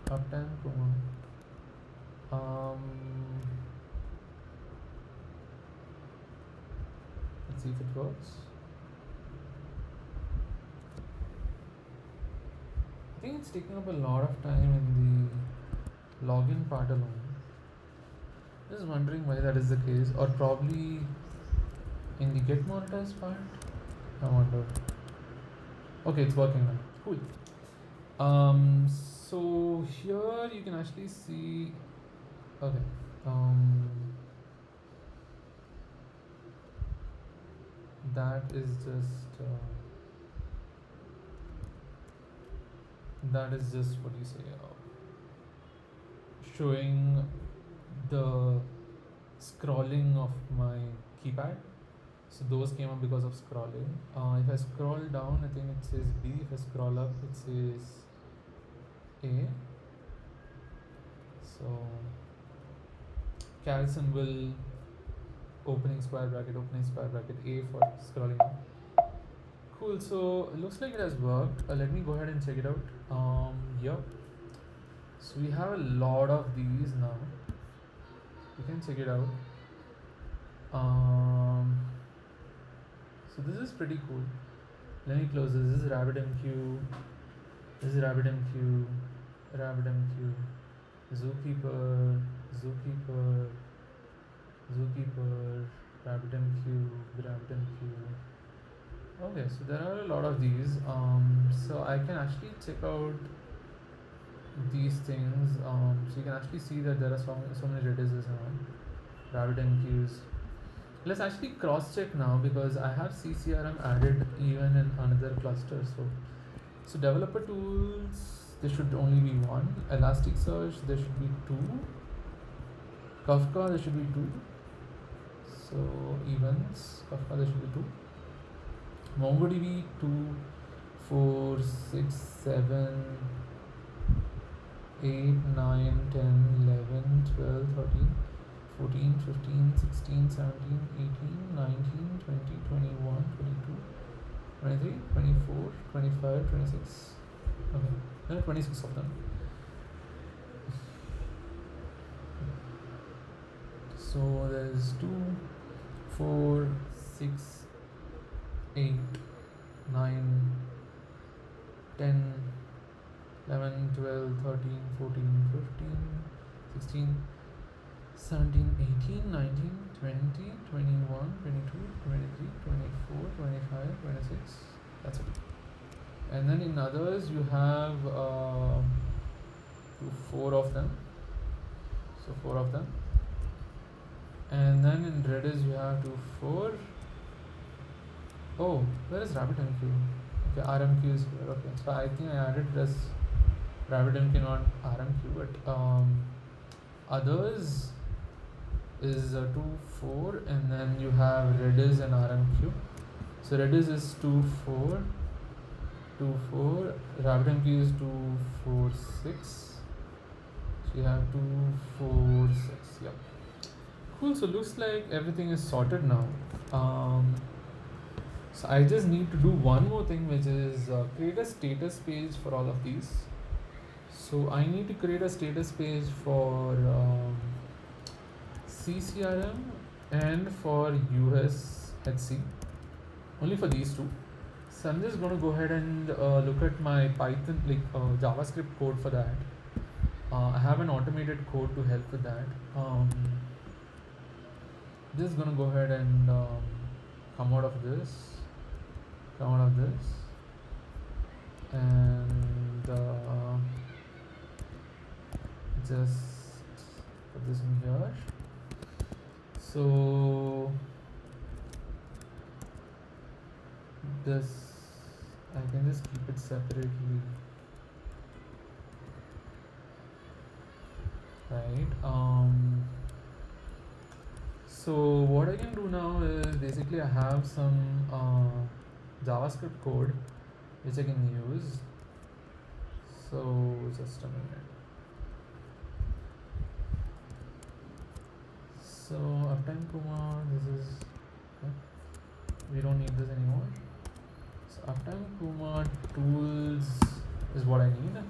uptime Kuma. Let's see if it works. I think it's taking up a lot of time in the login part alone. Just wondering why that is the case, or probably in the get monetized part. I wonder. Okay, it's working now. Cool. So here you can actually see. Okay. That is just. That is just what you say. Showing the scrolling of my keypad. So those came up because of scrolling. If I scroll down, I think it says B. If I scroll up, it says A. So cal symbol, opening square bracket, A for scrolling up. Cool. So it looks like it has worked. Let me go ahead and check it out. Here. So we have a lot of these now. You can check it out. So this is pretty cool. Let me close this. This is RabbitMQ. This is RabbitMQ. RabbitMQ. Zookeeper. RabbitMQ. Okay, so there are a lot of these. So I can actually check out these things. So you can actually see that there are so many redises around RabbitMQs. Let's actually cross check now because I have CCRM added even in another cluster. So developer tools, there should only be one. Elasticsearch, there should be two. Kafka, there should be two. So events, Kafka, there should be two. MongoDB 2, 4, 6, 7, 8, 9, 10, 11, 12, 13, 14, 15, 16, 17, 18, 19, 20, 21, 22, 23, 24, 25, 26. Okay, there are 26 of them. So there's 2, 4, 6, 8, 9, 10, 11, 12, 13, 14, 15, 16, 17, 18, 19, 20, 21, 22, 23, 24, 25, 26. That's it. And then in others you have 4 of them. So 4 of them. And then in Redis you have 2, 4. Oh, where is RabbitMQ? Okay, RMQ is here. Okay, so I think I added this RabbitMQ, not RMQ, but others is 2, 4, and then you have Redis and RMQ. So Redis is 2, 4, 2, 4. RabbitMQ is 2, 4, 6. So you have 2, 4, 6. Yep. Cool. So looks like everything is sorted now. So I just need to do one more thing, which is create a status page for all of these. So I need to create a status page for CCRM and for USHC, only for these two. So I'm just going to go ahead and look at my Python, JavaScript code for that. I have an automated code to help with that. Just going to go ahead and come out of this, and just put this in here. So this, I can just keep it separately, right? So what I can do now is basically I have some JavaScript code which I can use. So just a minute. So Uptime Kuma, this is, we don't need this anymore. So Uptime Kuma tools is what I need.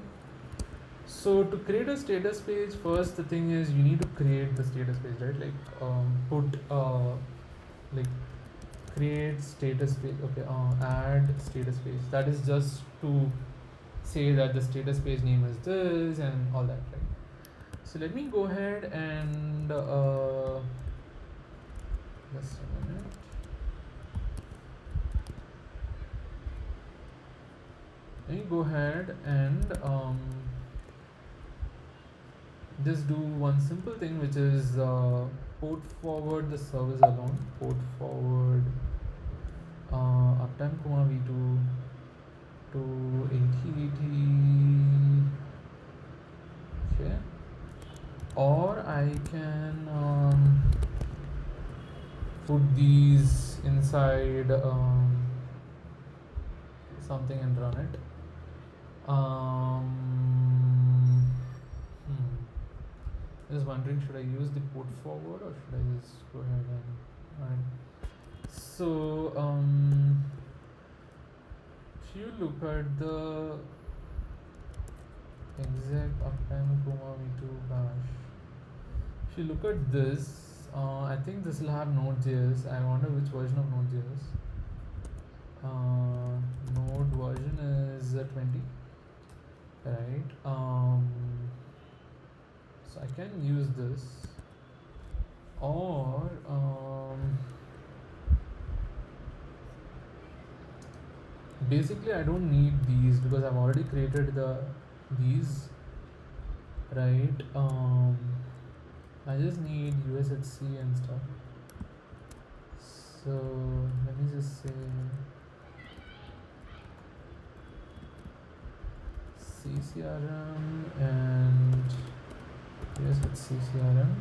So to create a status page, first the thing is you need to create the status page, right? Create status page. Okay, add status page. That is just to say that the status page name is this and all that, right? So let me go ahead and just a minute. Let me go ahead and just do one simple thing, which is port forward the service alone. Port forward Uptime Kuma v2 to 8080. Okay. Or I can put these inside something and run it. Just wondering, should I use the port forward or should I just go ahead and run it? So if you look at the exec Uptime Kuma v2 bash, if you look at this, I think this will have Node.js. I wonder which version of Node.js. Node version is 20, right? So I can use this, or basically I don't need these because I've already created these, right? I just need USHC and stuff. So let me just say CCRM and USHC CRM.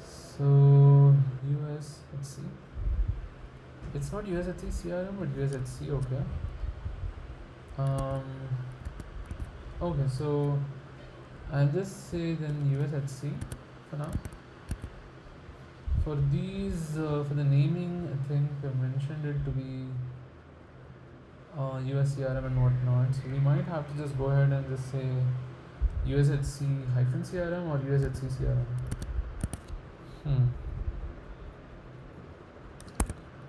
So USHC it's not USHC CRM but USHC. Okay. Um, okay, so I'll just say then USHC for now. For these, for the naming, I think I mentioned it to be US CRM and whatnot. So we might have to just go ahead and just say USHC hyphen CRM or USHC CRM.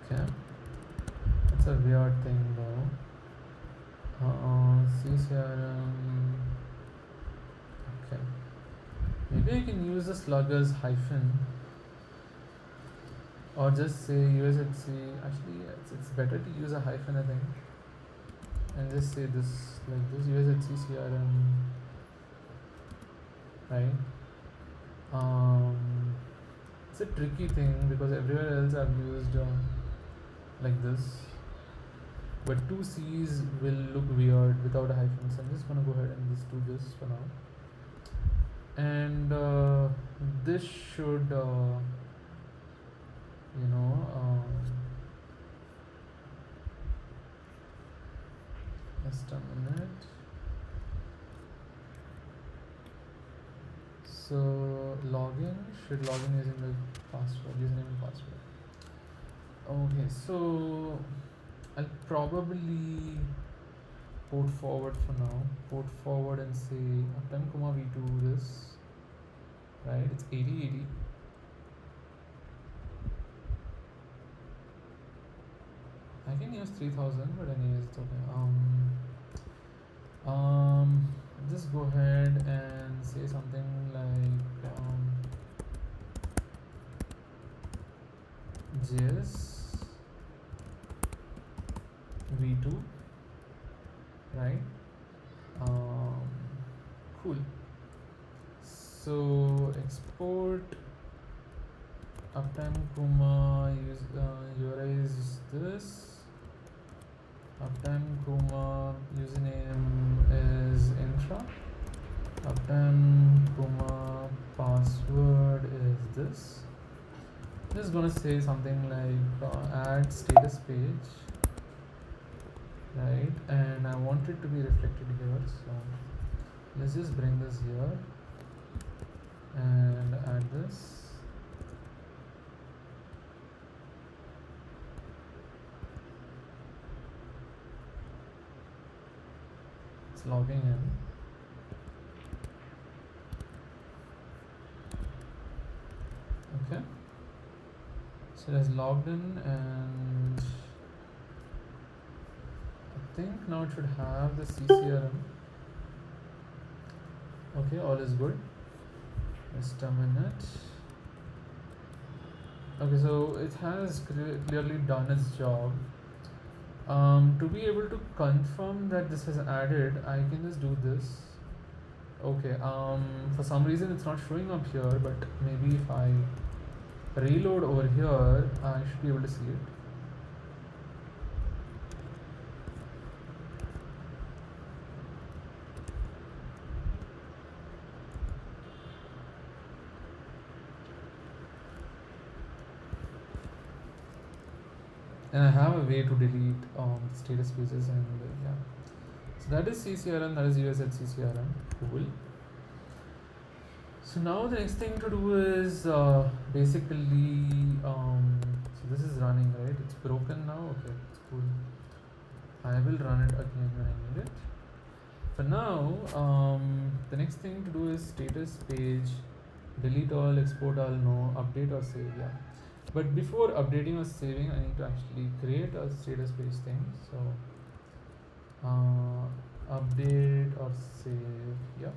Okay. That's a weird thing though. CCRM. Okay. Maybe I can use the sluggers hyphen or just say USHC. Actually, it's better to use a hyphen, I think, and just say this like this USHC CRM, right? It's a tricky thing because everywhere else I've used like this, but two C's will look weird without a hyphen, so I'm just gonna go ahead and just do this for now. And this should just a minute. So login should log in using the password, username and password. Okay, so I'll probably port forward for now. Port forward and say Uptime Kuma V2 this. Right, it's 8080. I can use 3000, but anyways, it's okay. Just go ahead and say something like JS V2, right? Cool. So export Uptime Kuma URI is this. Uptime Kuma username is intra. Uptime Kuma password is this. I'm just gonna say something like add status page, right? And I want it to be reflected here, so let's just bring this here and add this. It's logging in. Okay, so it has logged in, and I think now it should have the CCRM. Okay, all is good. Just a minute. Okay, so it has clearly done its job. To be able to confirm that this has added, I can just do this. Okay, for some reason it's not showing up here, but maybe if I reload over here, I should be able to see it. And I have a way to delete status pages, and yeah. So that is CCRM, that is USHC CCRM. Cool. So now the next thing to do is basically, so this is running, right? It's broken now. Okay, it's cool. I will run it again when I need it. For now, the next thing to do is status page, delete all, export all, no, update or save. Yeah. But before updating or saving, I need to actually create a status page thing. So update or save. Yeah.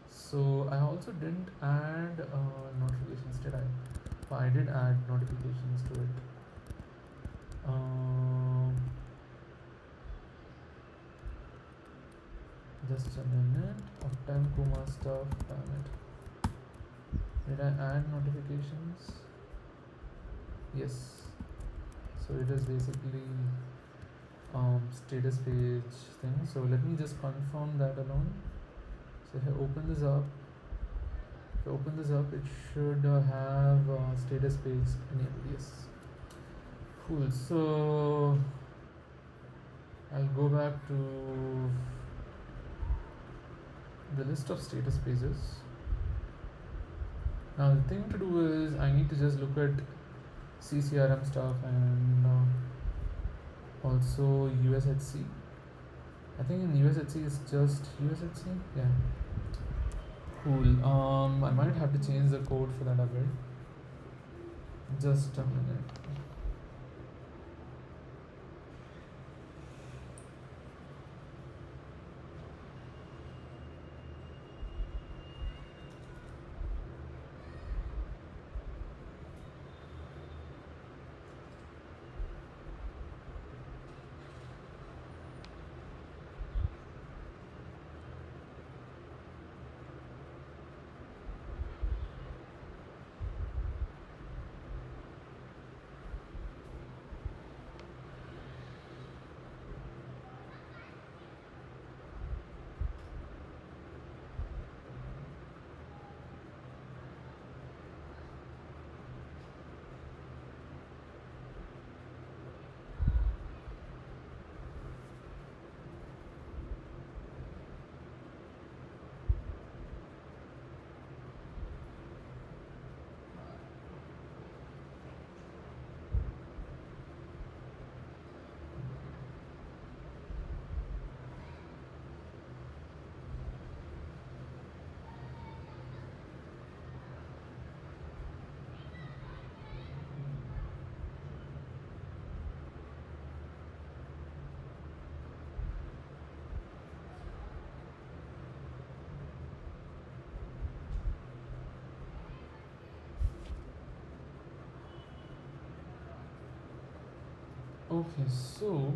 So I also didn't add notifications, did I? Oh, I did add notifications to it. Just a minute. Uptime Kuma stuff. Damn it. Did I add notifications? Yes. So it is basically status page thing. So let me just confirm that alone. So if I open this up, it should have status page enabled. Yes. Cool. So I'll go back to the list of status pages. Now the thing to do is I need to just look at CCRM stuff and also USHC. I think in USHC it's just USHC. Yeah. Cool. I might have to change the code for that a bit. Just a minute. Okay, so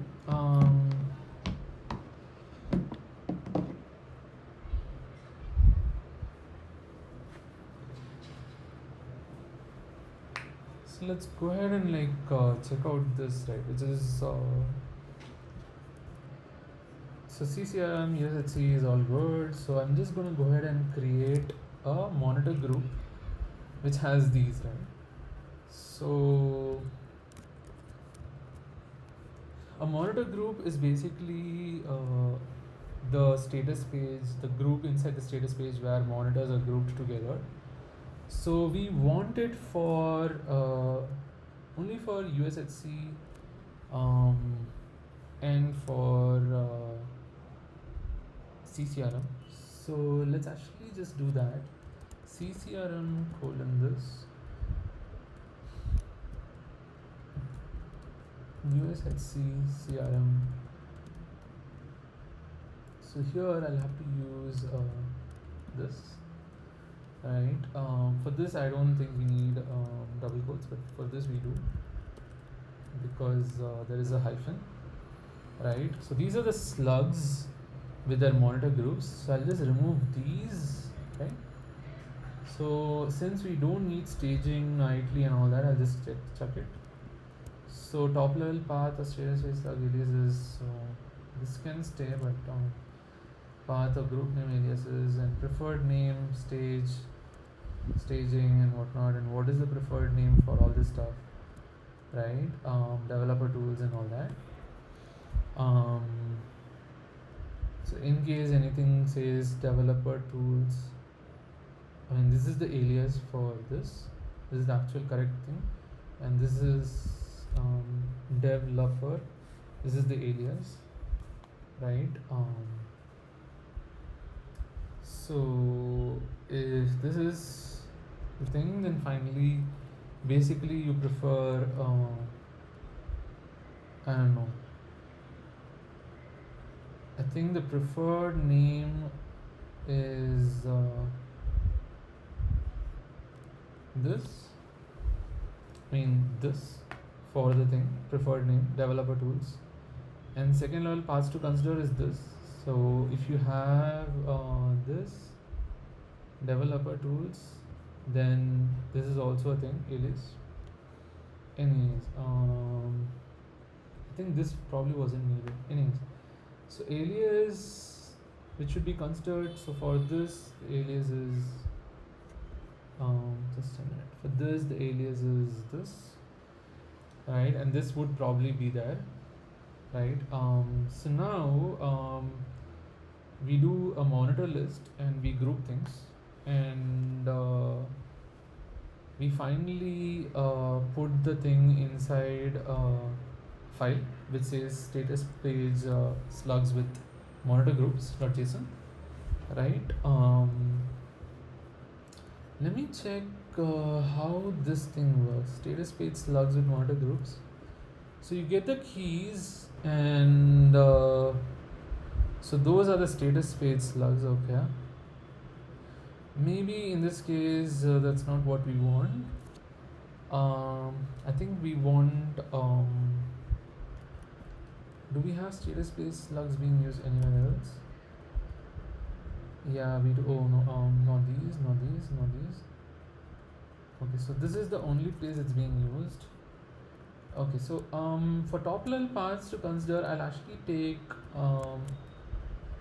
so let's go ahead and check out this, right, which is so CCRM USHC is all good. So I'm just gonna go ahead and create a monitor group which has these, right? So a monitor group is basically the status page, the group inside the status page where monitors are grouped together. So we want it for only for USHC and for CCRM. So let's actually just do that. CCRM colon this USHC CRM. So here I'll have to use this, right? For this I don't think we need double quotes, but for this we do, because there is a hyphen, right? So these are the slugs with their monitor groups. So I'll just remove these, right? So since we don't need staging nightly and all that, I'll just check it. So top level path of status page slug aliases, so this can stay, but path of group name aliases and preferred name, staging and whatnot, and what is the preferred name for all this stuff, right? Developer tools and all that. So in case anything says developer tools, I mean this is the alias for this. This is the actual correct thing, and this is developer. This is the alias, right? So if this is the thing, then finally, basically you prefer I don't know. I think the preferred name is this. I mean this for the thing, preferred name, developer tools, and second level paths to consider is this. So if you have this developer tools, then this is also a thing, alias. Anyways, I think this probably wasn't needed. Anyways, so alias which should be considered. So for this, the alias is just a minute. For this, the alias is this. right? And this would probably be there, right? So now we do a monitor list and we group things, and we finally put the thing inside a file which says status page slugs with monitor groups.json, right? Let me check how this thing works. Status page slugs with monitor groups. So you get the keys, and so those are the status page slugs. Okay. Maybe in this case that's not what we want. I think we want. Do we have status page slugs being used anywhere else? Yeah, we do. Oh no. Not these. Not these. Not these. Okay, so this is the only place it's being used. Okay, so for top level paths to consider, I'll actually take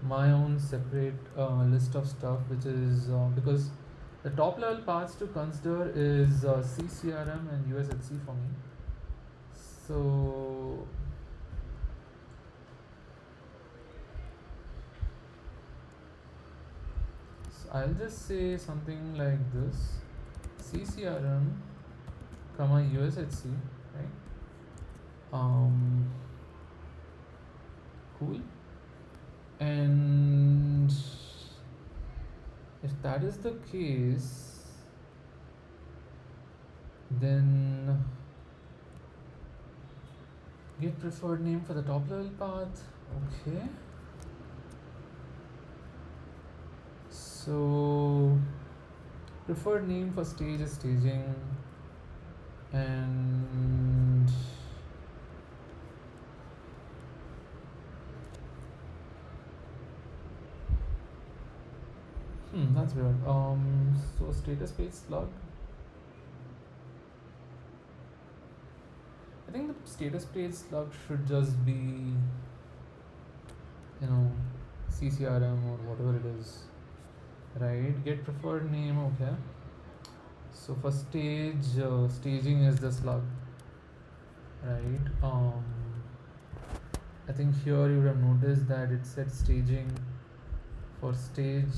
my own separate list of stuff, which is because the top level paths to consider is CCRM and USHC for me. So I'll just say something like this: CCRM, comma USHC, right? Cool. And if that is the case, then get preferred name for the top level path. Okay. So preferred name for stage is staging, and that's weird. So status page slug. I think the status page slug should just be, CCRM or whatever it is, right? Get preferred name. Okay. So for staging is the slug, right? I think here you would have noticed that it said staging for stage.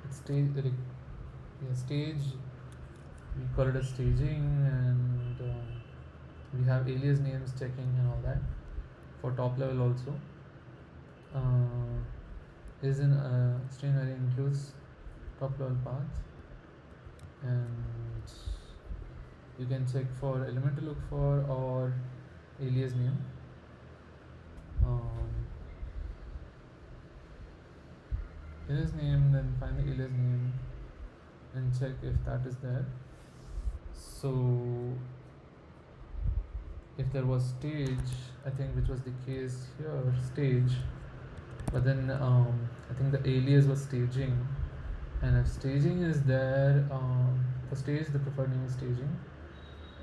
It's stage stage. We call it as staging, and we have alias names checking and all that. For top level also, is in string array includes top level path, and you can check for element to look for or alias name. Alias name, then find the alias name and check if that is there. So if there was stage, I think, which was the case here, stage, but then I think the alias was staging, and if staging is there, for stage the preferred name is staging,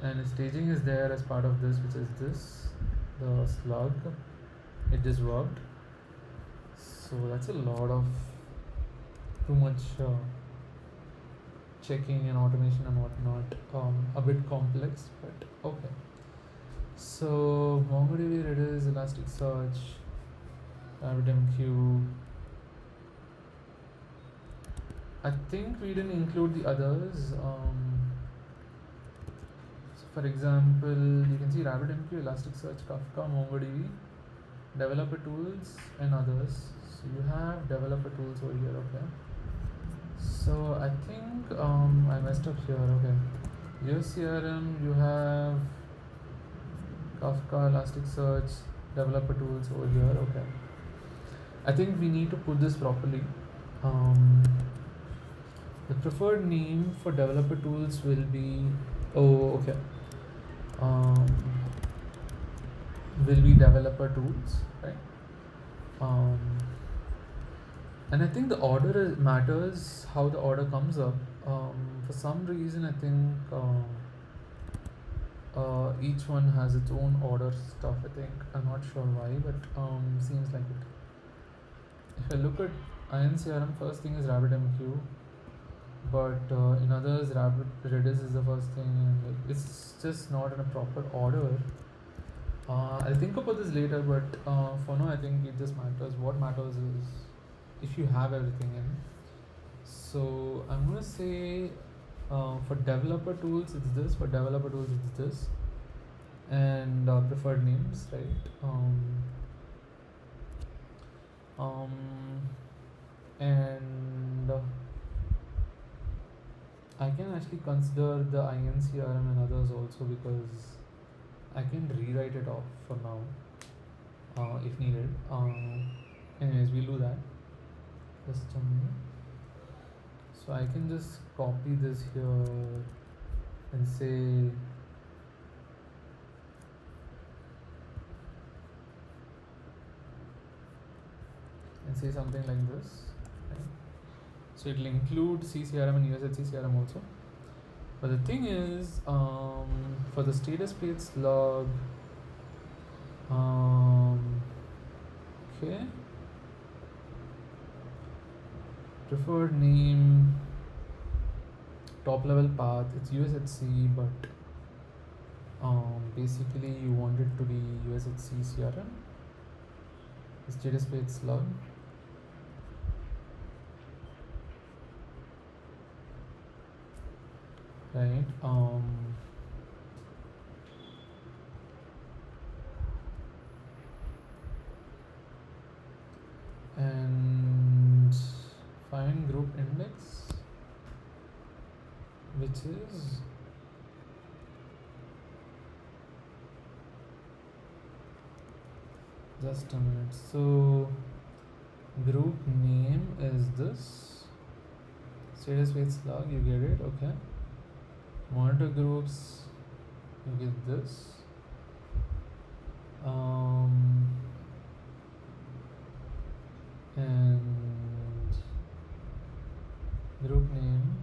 and if staging is there as part of this, which is this, the slug, it just worked. So that's a lot of too much checking and automation and whatnot, a bit complex, but okay. So MongoDB, Redis, Elasticsearch, RabbitMQ. I think we didn't include the others. So for example, you can see RabbitMQ, Elasticsearch, Kafka, MongoDB, developer tools, and others. So you have developer tools over here. Okay. So I think I messed up here. Okay. Your CRM, you have Kafka, Elasticsearch, developer tools over here. Okay. I think we need to put this properly. The preferred name for developer tools will be will be developer tools, right? And I think the order matters, how the order comes up. For some reason, I think each one has its own order stuff. I think I'm not sure why, but seems like it. If I look at INCRM, first thing is RabbitMQ, but in others Redis is the first thing, and like, it's just not in a proper order. I'll think about this later, but for now I think it just matters. What matters is if you have everything in. So I'm gonna say for developer tools it's this, for developer tools it's this, and preferred names, right? Um, and I can actually consider the INCRM and others also, because I can rewrite it off for now if needed. Anyways, we'll do that. Just a minute. So I can just copy this here and say something like this, right? So it'll include CCRM and USHC CRM also. But the thing is, for the status plates log, okay, preferred name, top level path, it's USHC, but basically you want it to be USHC CRM. Status plates log. Right. And find group index, which is just a minute. So group name is this. Status plates log, you get it, okay. Monitor groups, you get this. And group name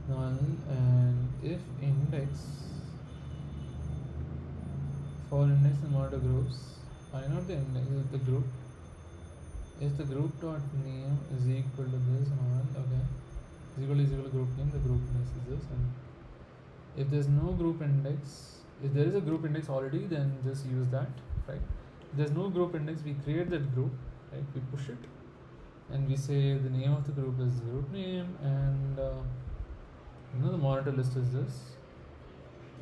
null, and if index, for index and monitor groups, find out the index of the group. If the group dot name is equal to this null, okay, is equal to group name, the group index is this, and if there's no group index, if there is a group index already, then just use that, right? If there's no group index, we create that group, right? We push it, and we say the name of the group is group name, and the monitor list is this,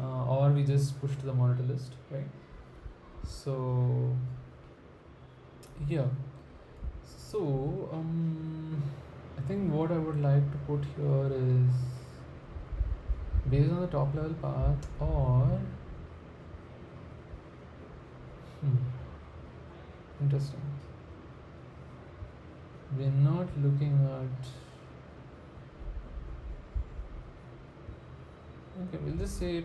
or we just push to the monitor list, right? So yeah, so I think what I would like to put here is based on the top level path, or interesting, we're not looking at, okay, we'll just say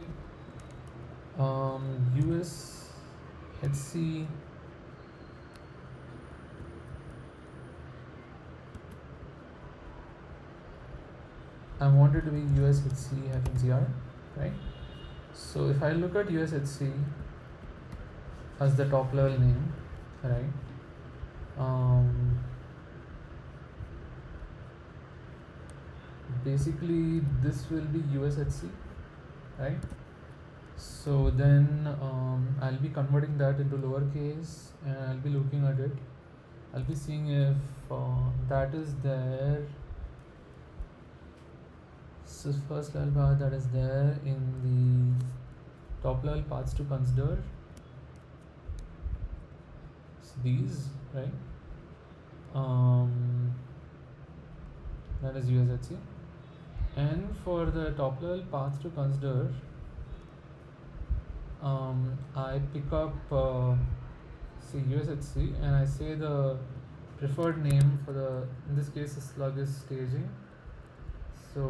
USHC I want it to be USHC-CR, right? So if I look at USHC as the top level name, right? Basically this will be USHC, right? So then I'll be converting that into lowercase, and I'll be looking at it. I'll be seeing if that is there. So first level path that is there in the top level paths to consider. So these, right? That is USHC. And for the top level paths to consider, I pick up say USHC, and I say the preferred name for the, in this case the slug is staging, so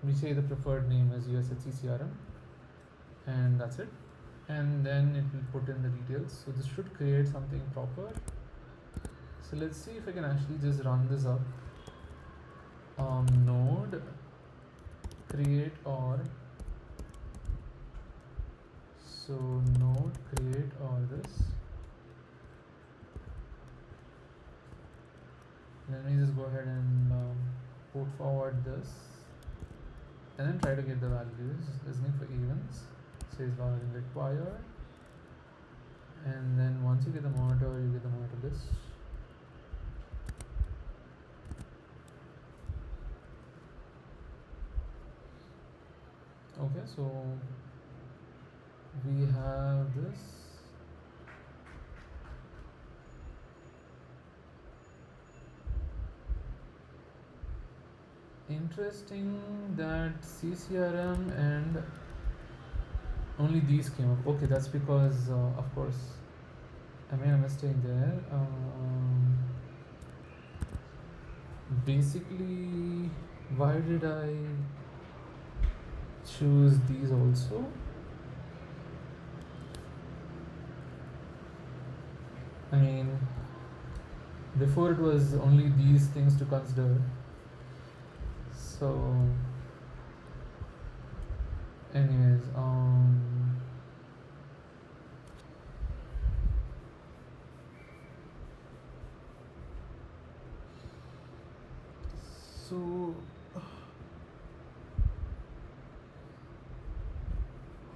we say the preferred name is USHC CRM, and that's it, and then it will put in the details. So this should create something proper. So let's see if I can actually just run this up. Node create or, so node create or this, let me just go ahead and put forward this and then try to get the values. Listening for events, says logging required, and then once you get the monitor, you get the monitor list. Okay, so we have this. Interesting that CCRM and only these came up. Okay, that's because of course I made a mistake there. Basically, why did I choose these also? I mean, before it was only these things to consider. So, anyways, so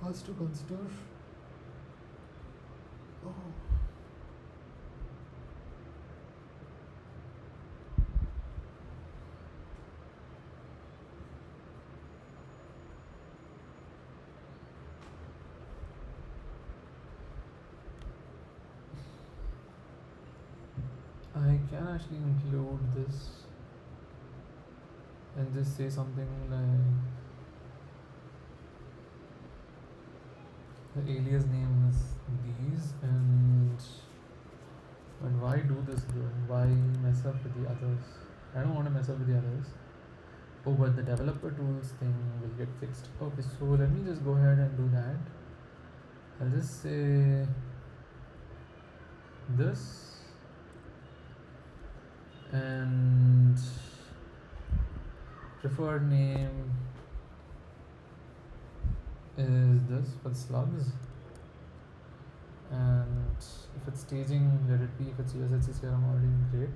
has to consider. Oh. I can actually include this and just say something like the alias name is these, and but why do this though? Why mess up with the others? I don't want to mess up with the others. Oh, but the developer tools thing will get fixed. Okay, so let me just go ahead and do that. I'll just say this, and preferred name is this for the slugs, and if it's staging, let it be. If it's USHC CRM, already great,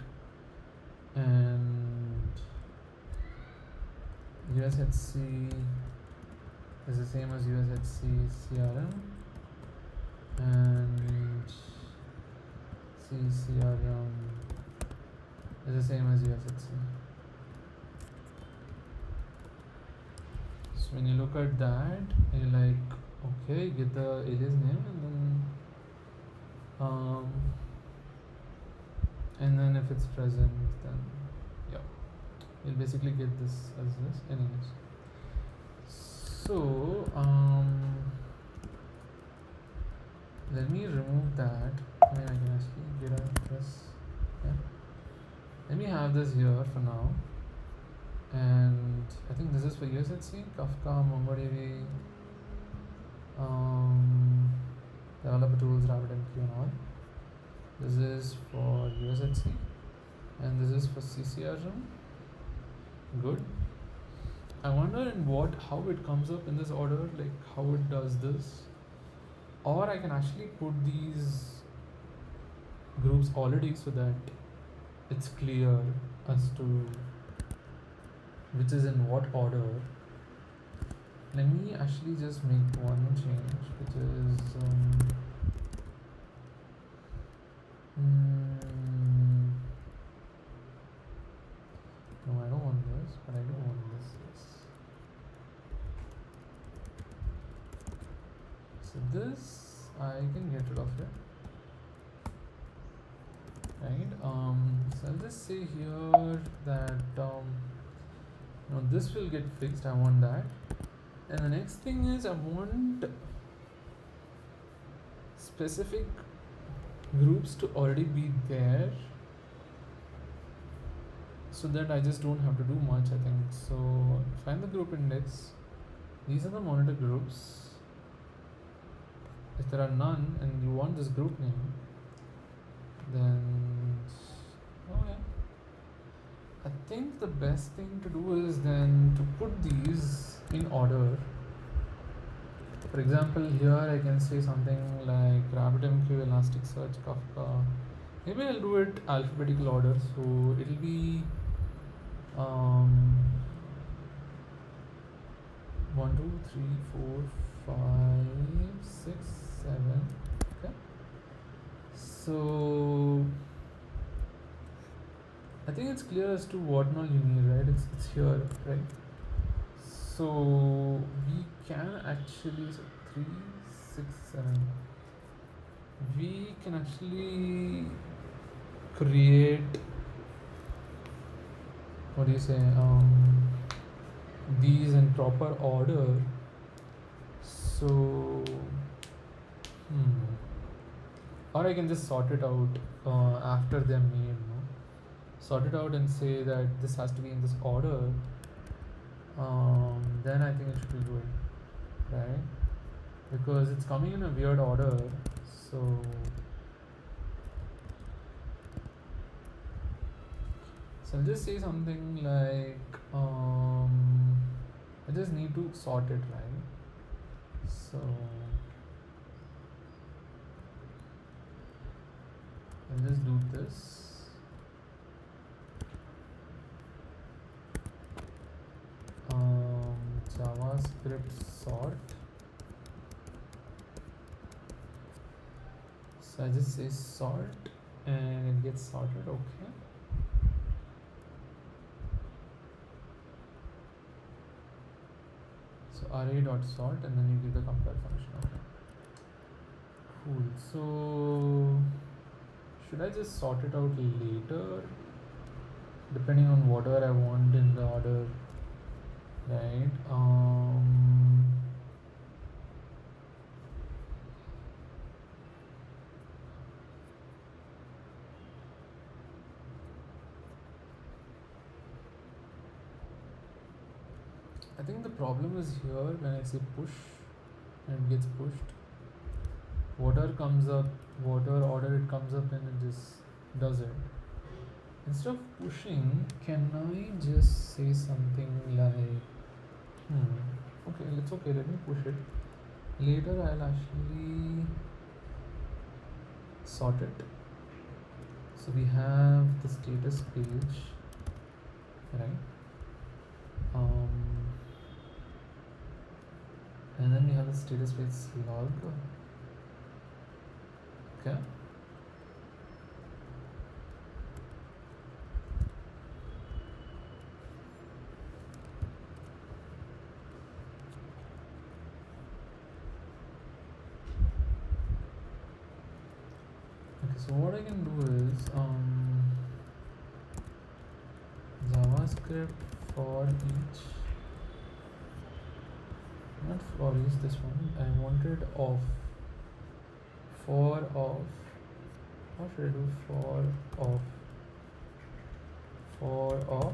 and USHC is the same as USHC CRM, and CCRM is the same as USHC. So when you look at that, you're like, okay, get the alias name, and then if it's present, then yeah, you'll basically get this as this. Anyways, so let me remove that. I mean, I can actually get out of this. Yeah. Let me have this here for now. And I think this is for USHC, Kafka, MongoDB, developer tools, RabbitMQ and all. This is for USHC, and this is for CCRM. Good. I wonder how it comes up in this order, like how it does this. Or I can actually put these groups already so that it's clear as to which is in what order. Let me actually just make one change, which is no, I don't want this, but I do want this. Yes. So this I can get rid of it, right? So I'll just say here that no, this will get fixed. I want that. And the next thing is I want specific groups to already be there, so that I just don't have to do much, I think. So find the group index. These are the monitor groups. If there are none and you want this group name, then oh yeah, I think the best thing to do is then to put these in order. For example, here I can say something like RabbitMQ, Elasticsearch, Kafka. Maybe I'll do it alphabetical order, so it'll be Um, 1, 2, 3, 4, 5, 6, 7. Okay. So I think it's clear as to what null you need, right? It's here, right? So we can actually, so 3, 6, 7. We can actually create, what do you say, these in proper order. So or I can just sort it out after they're made, no? Sort it out and say that this has to be in this order. Then I think it should be good, right? Because it's coming in a weird order. So I'll just say something like I just need to sort it, right? So I'll just do this. JavaScript sort. So I just say sort and it gets sorted. Okay. So array.sort and then you give the compare function. Okay. Cool. So should I just sort it out later depending on whatever I want in the order, right? I think the problem is here when I say push and it gets pushed. Whatever comes up, whatever order it comes up in, it just does it. Instead of pushing, can I just say something like, okay, it's okay, let me push it. Later I'll actually sort it. So we have the status page, right? And then we have the status page slug. Okay. So what I can do is JavaScript for each, not for each, this one I wanted of, for of, what should I do? For of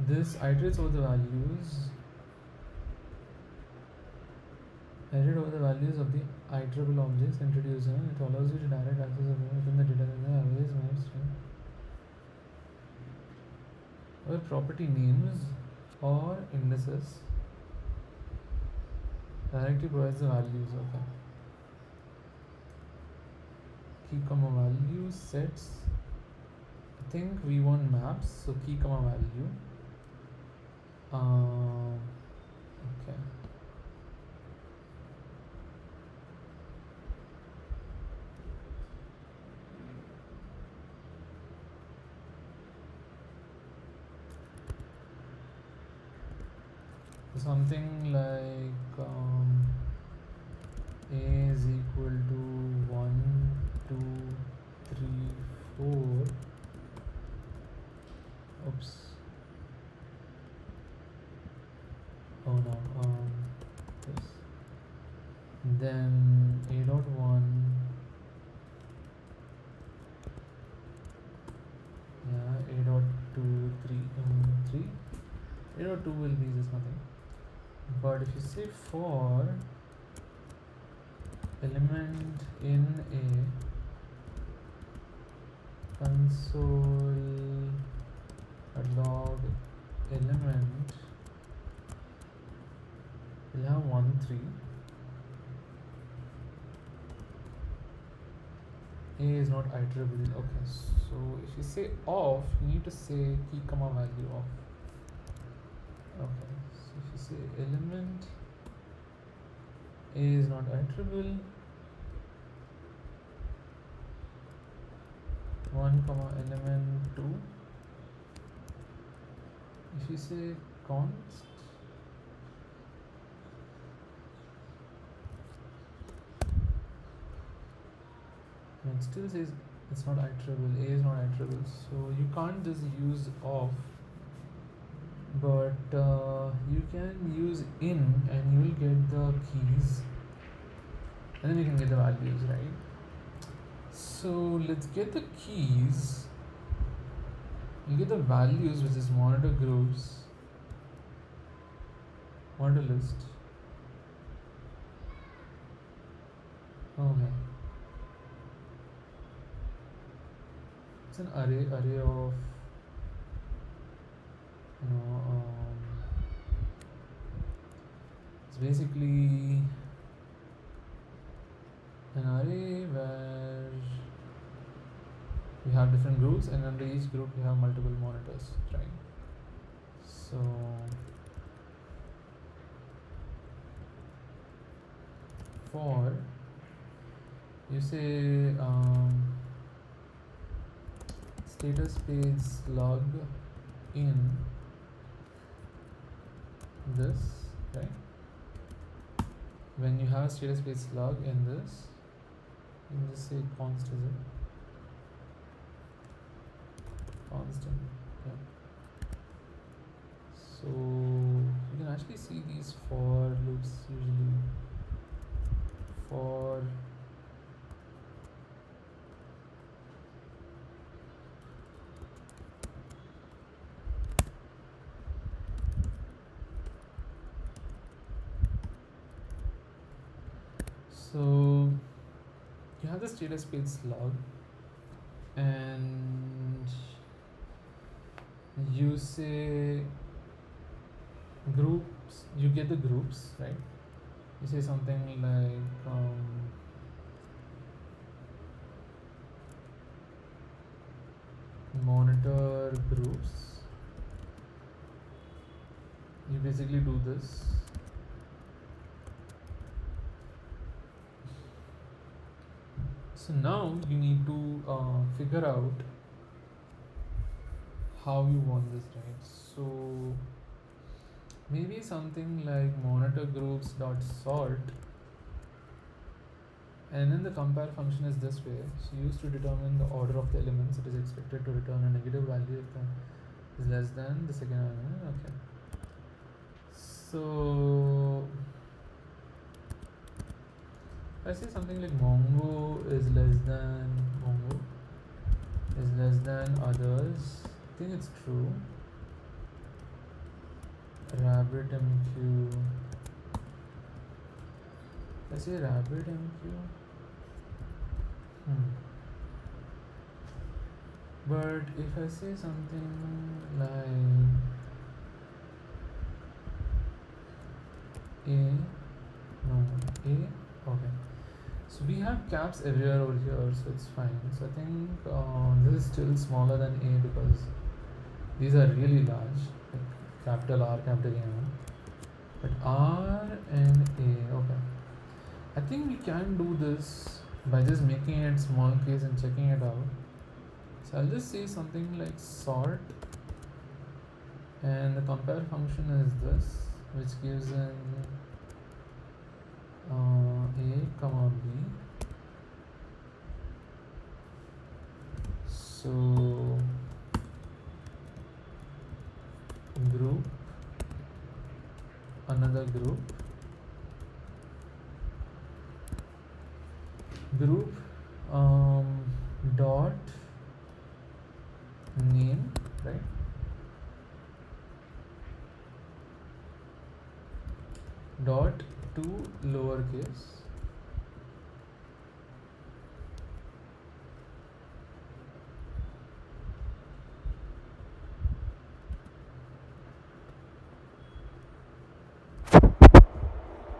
this iterates over the values, of the iterable objects introduced in it. It allows you to direct access of them within the data arrays, maps, or property names or indices. Directly provides the values. Okay. Key comma value sets. I think we want maps, so key comma value. Okay. Something like a is equal to 1, 2, 3, 4. Oops. Oh no. This. Then a dot 1. Yeah. A dot 2, 3. 3. A dot 2 will be just nothing. But if you say for element in a console log element, we'll have 1, 3. A is not iterable. Okay, so if you say off, you need to say key comma value off. Okay, so if you say element A is not iterable, 1 comma element 2. If you say const, it still says it's not iterable. A is not iterable, so you can't just use off, but you can use in, and you will get the keys, and then you can get the values, right? So let's get the keys. You get the values, which is monitor groups, monitor list. Okay, it's an array of it's basically an array where we have different groups, and under each group we have multiple monitors, right? So for you say status page log in this, right? When you have a status page log in this, you can just say const, is it? Constant, yeah. So you can actually see these for loops usually. For so you have the status page log, and you say groups, you get the groups, right? You say something like monitor groups. You basically do this. So now you need to figure out how you want this, right? So maybe something like monitor groups dot sort, and then the compare function is this way. So used to determine the order of the elements, it is expected to return a negative value if the is less than the second element. Okay, so I say something like Mongo is less than others. I think it's true. RabbitMQ. I say RabbitMQ. But if I say something like okay. So we have caps everywhere over here, so it's fine. So I think this is still smaller than A because these are really large, like capital R, capital A. But R and A, okay. I think we can do this by just making it small case and checking it out. So I'll just say something like sort, and the compare function is this, which gives in A comma B. So group, another group dot name, right? Dot to lowercase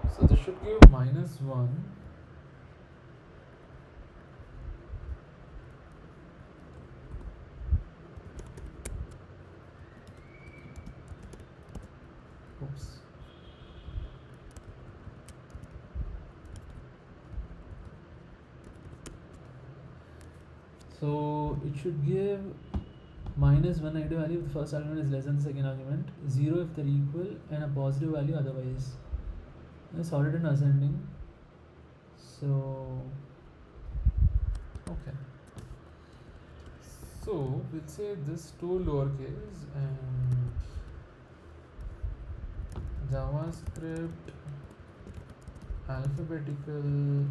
so this should give -1 So it should give minus one negative value if the first argument is less than the second argument, 0 if they're equal, and a positive value otherwise. I sorted in ascending. So okay. So we'll say this to lowercase and JavaScript alphabetical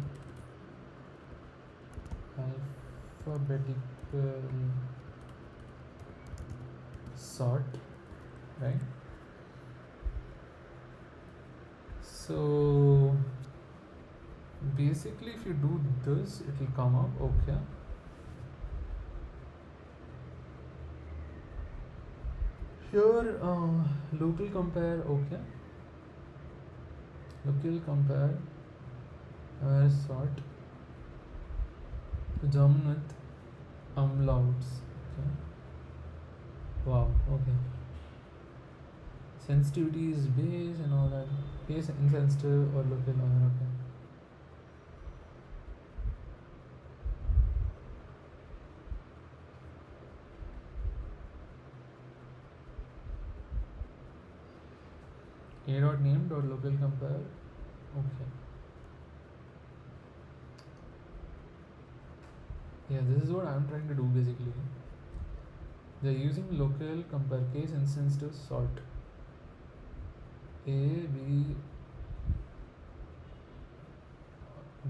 sort, right? So basically if you do this, it will come up. Okay, here local compare. Okay, local compare sort German with umlauts. Okay, wow. Okay, sensitivity is base and all that. Base insensitive or local. Okay. A dot name dot local compare. Okay. Yeah, this is what I'm trying to do basically. They're using local compare case insensitive sort. A, B,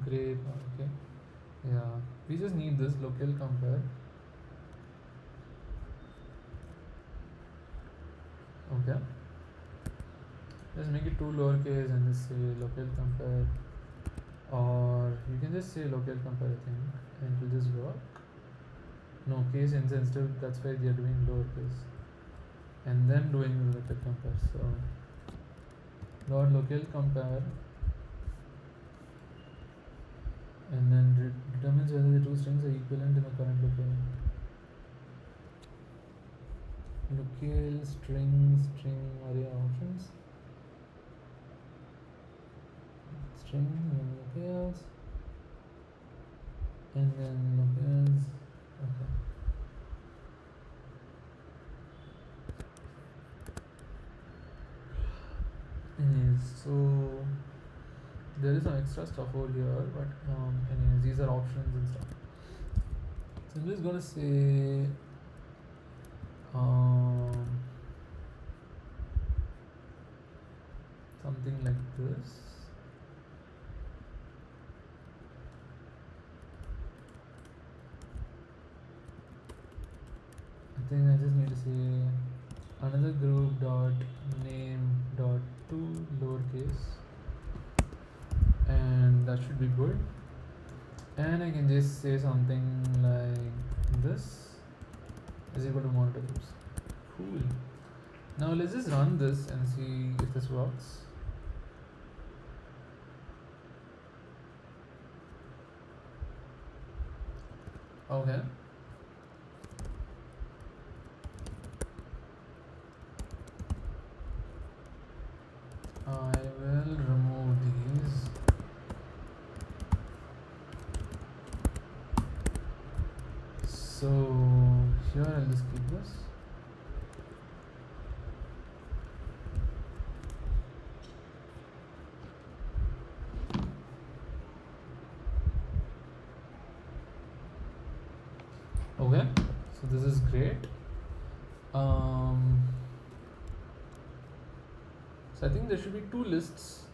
grape. Okay. Yeah, we just need this local compare. Okay. Just make it two lowercase and just say local compare, or you can just say local compare, I think, and it will just work. No, case insensitive, that's why they are doing lowercase and then doing local compare. So dot local compare and then determines whether the two strings are equivalent in the current local string array options. String locales and then locales. Okay. Anyways, so there is some extra stuff over here, but anyways, these are options and stuff. So I'm just gonna say something like this. I think I just need to say another group dot name dot to lowercase, and that should be good. And I can just say something like this is equal to monitor groups. Cool. Now let's just run this and see if this works. Okay. I will remove these. So here I'll just keep this. Okay, so this is great. So I think there should be two lists.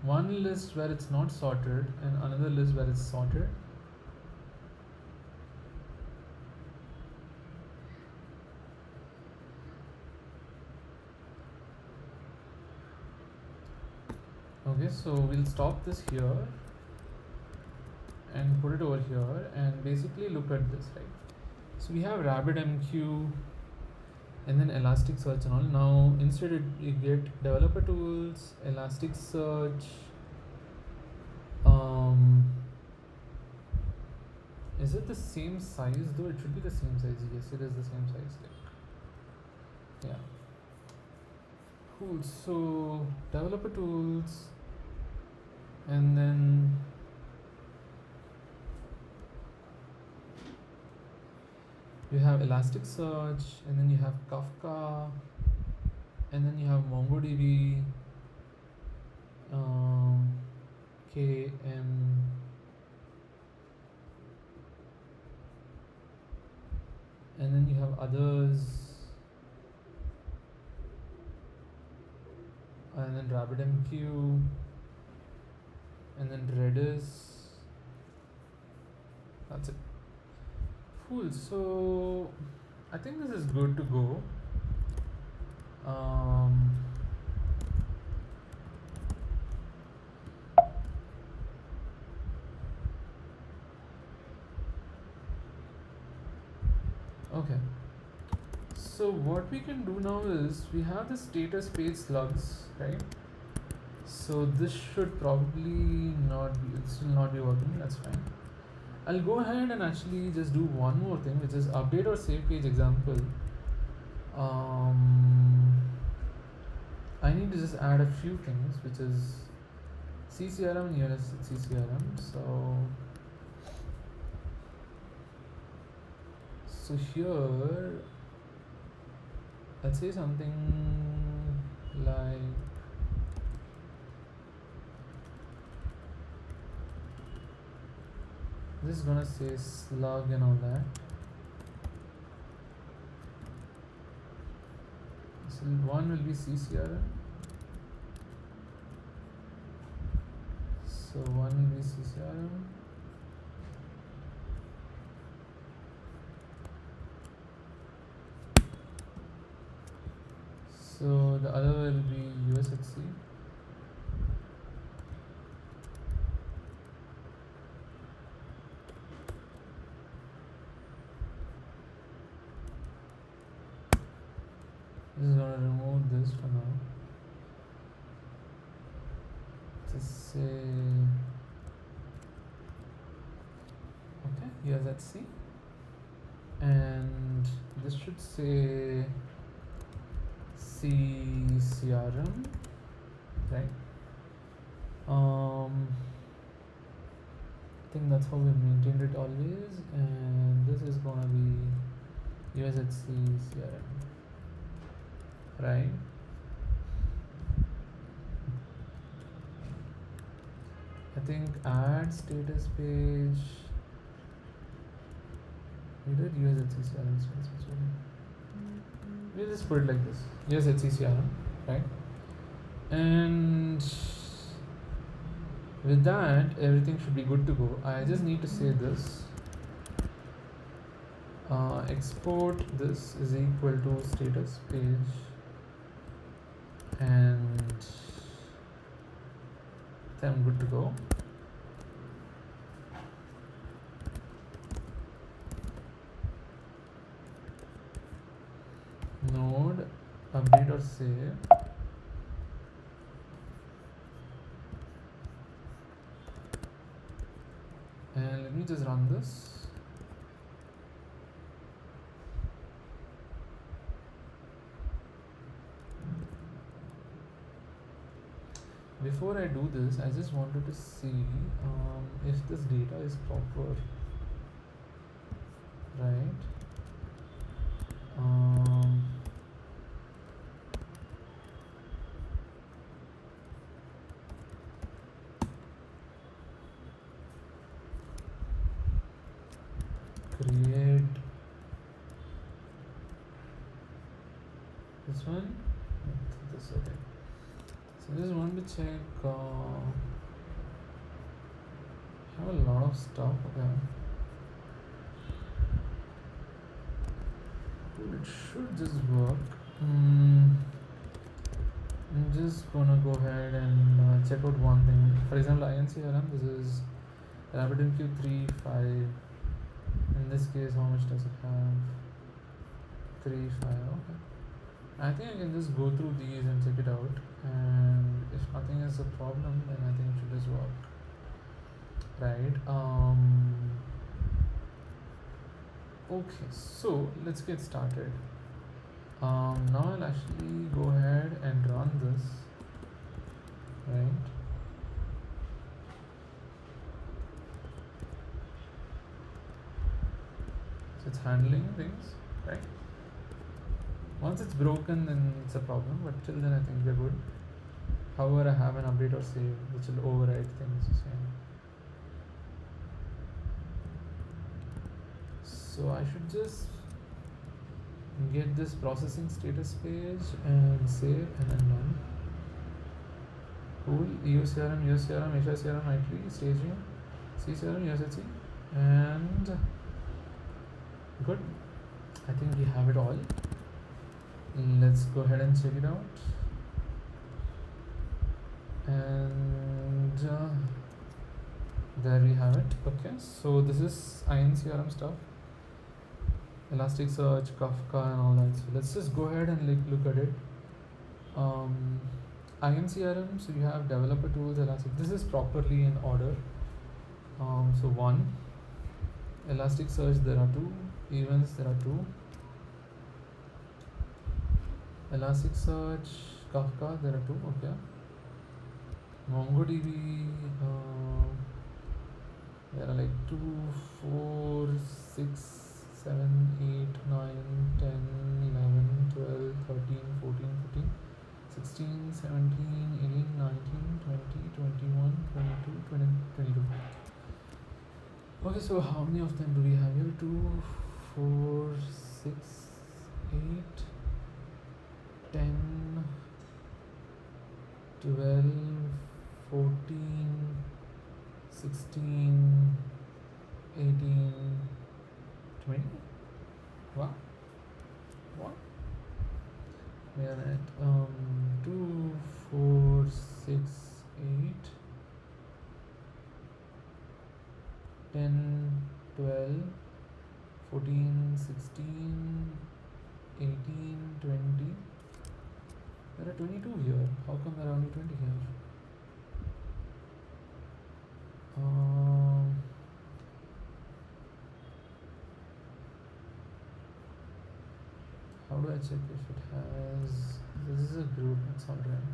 One list where it's not sorted and another list where it's sorted. Okay, so we'll stop this here and put it over here and basically look at this, right? So we have RabbitMQ and then Elasticsearch and all. Now instead you get developer tools, Elasticsearch. Is it the same size though? It should be the same size. Yes, it is the same size. Yeah. Cool. So developer tools, and then You have Elasticsearch, and then you have Kafka, and then you have MongoDB, um, KM, and then you have others, and then RabbitMQ, and then Redis. That's it. Cool. So I think this is good to go. Okay. So what we can do now is we have the status page slugs, right? So this should probably not be, it still not be working. That's fine. I'll go ahead and actually just do one more thing, which is update or save page example. I need to just add a few things, which is CCRM and CCRM. So here, let's say something like this is gonna say slug and all that. So one will be CCRM. So one will be CCRM. So the other will be USHC. Just gonna remove this for now. Just say okay, USHC, and this should say CCRM, right? I think that's how we maintained it always, and this is gonna be USHC CRM, right? I think add status page. We did USHC CRM. We'll just put it like this. USHC CRM, right? And with that, everything should be good to go. I just need to say this. Export this is equal to status page, and then I'm good to go. Node update or save. And let me just run this. Before I do this, I just wanted to see if this data is proper, right? Create this one. This okay. So I just want to check. I have a lot of stuff. Okay. It should just work. I'm just gonna go ahead and check out one thing. For example, INCRM. This is RabbitMQ 3.5. In this case, how much does it have? 3.5. Okay. I think I can just go through these and check it out. And if nothing is a problem, then I think it should just work. Right. Okay. So let's get started. Now I'll actually go ahead and run this. Right. So it's handling things, right? Once it's broken, then it's a problem, but till then I think we're good. However, I have an update or save which will override things. So I should just get this processing status page and save and then done. Cool. EU CRM, US CRM, Asia CRM, ITLI, staging, C CRM, USHC, and good. I think we have it all. Let's go ahead and check it out. And there we have it. Okay, so this is INCRM stuff, Elasticsearch, Kafka, and all that. So let's just go ahead and look at it. INCRM, so you have developer tools, Elastic. This is properly in order. So one, Elasticsearch, there are two. Events, there are two. Elasticsearch, Kafka, there are two. Okay. MongoDB, there are like 2, 4, 6, 7, 8, 9, 10, 11, 12, 13, 14, 15, 16, 17, 18, 19, 20, 21, 22, 22. Okay, so how many of them do we have here? 2, 4, 6, 8, 10, 12, 14, 16, 18, 20. Wow. What? We are at 2, 4, 6, 8, 10, 12, 14, 16, 18, 20. There are 22 here. How come there are only 20 here? How do I check if it has? This is a group. That's all right.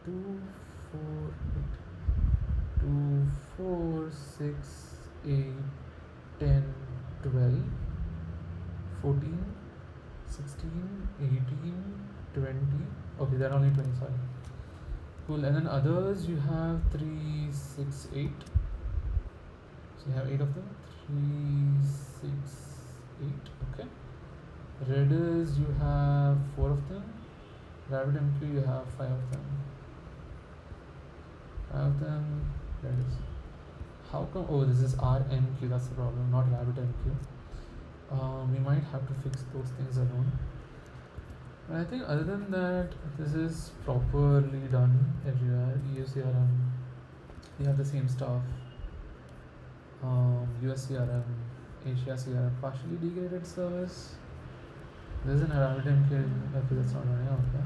2, 4, 8. 2, 4, 6, 8, 10, 12, 14, 16, 18, 20. Okay, there are only 20. Sorry. Cool. And then others, you have 3, 6, 8. So you have 8 of them. 3, 6, 8. Okay. Redis, you have 4 of them. RabbitMQ, you have 5 of them. 5 of them. Redis. How come? Oh, this is RMQ. That's the problem, not RabbitMQ. We might have to fix those things alone. But I think other than that, this is properly done everywhere. EU CRM, you have the same stuff. US CRM, Asia CRM, partially degraded service. There's an RabbitMQ. Okay, that's not running. Okay.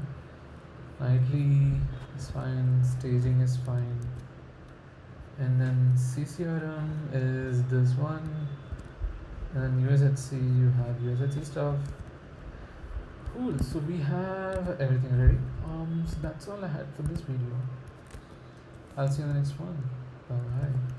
Nightly is fine. Staging is fine. And then CCRM is this one. And then USHC, you have USHC stuff. Cool. So we have everything ready. So that's all I had for this video. I'll see you in the next one. Bye bye.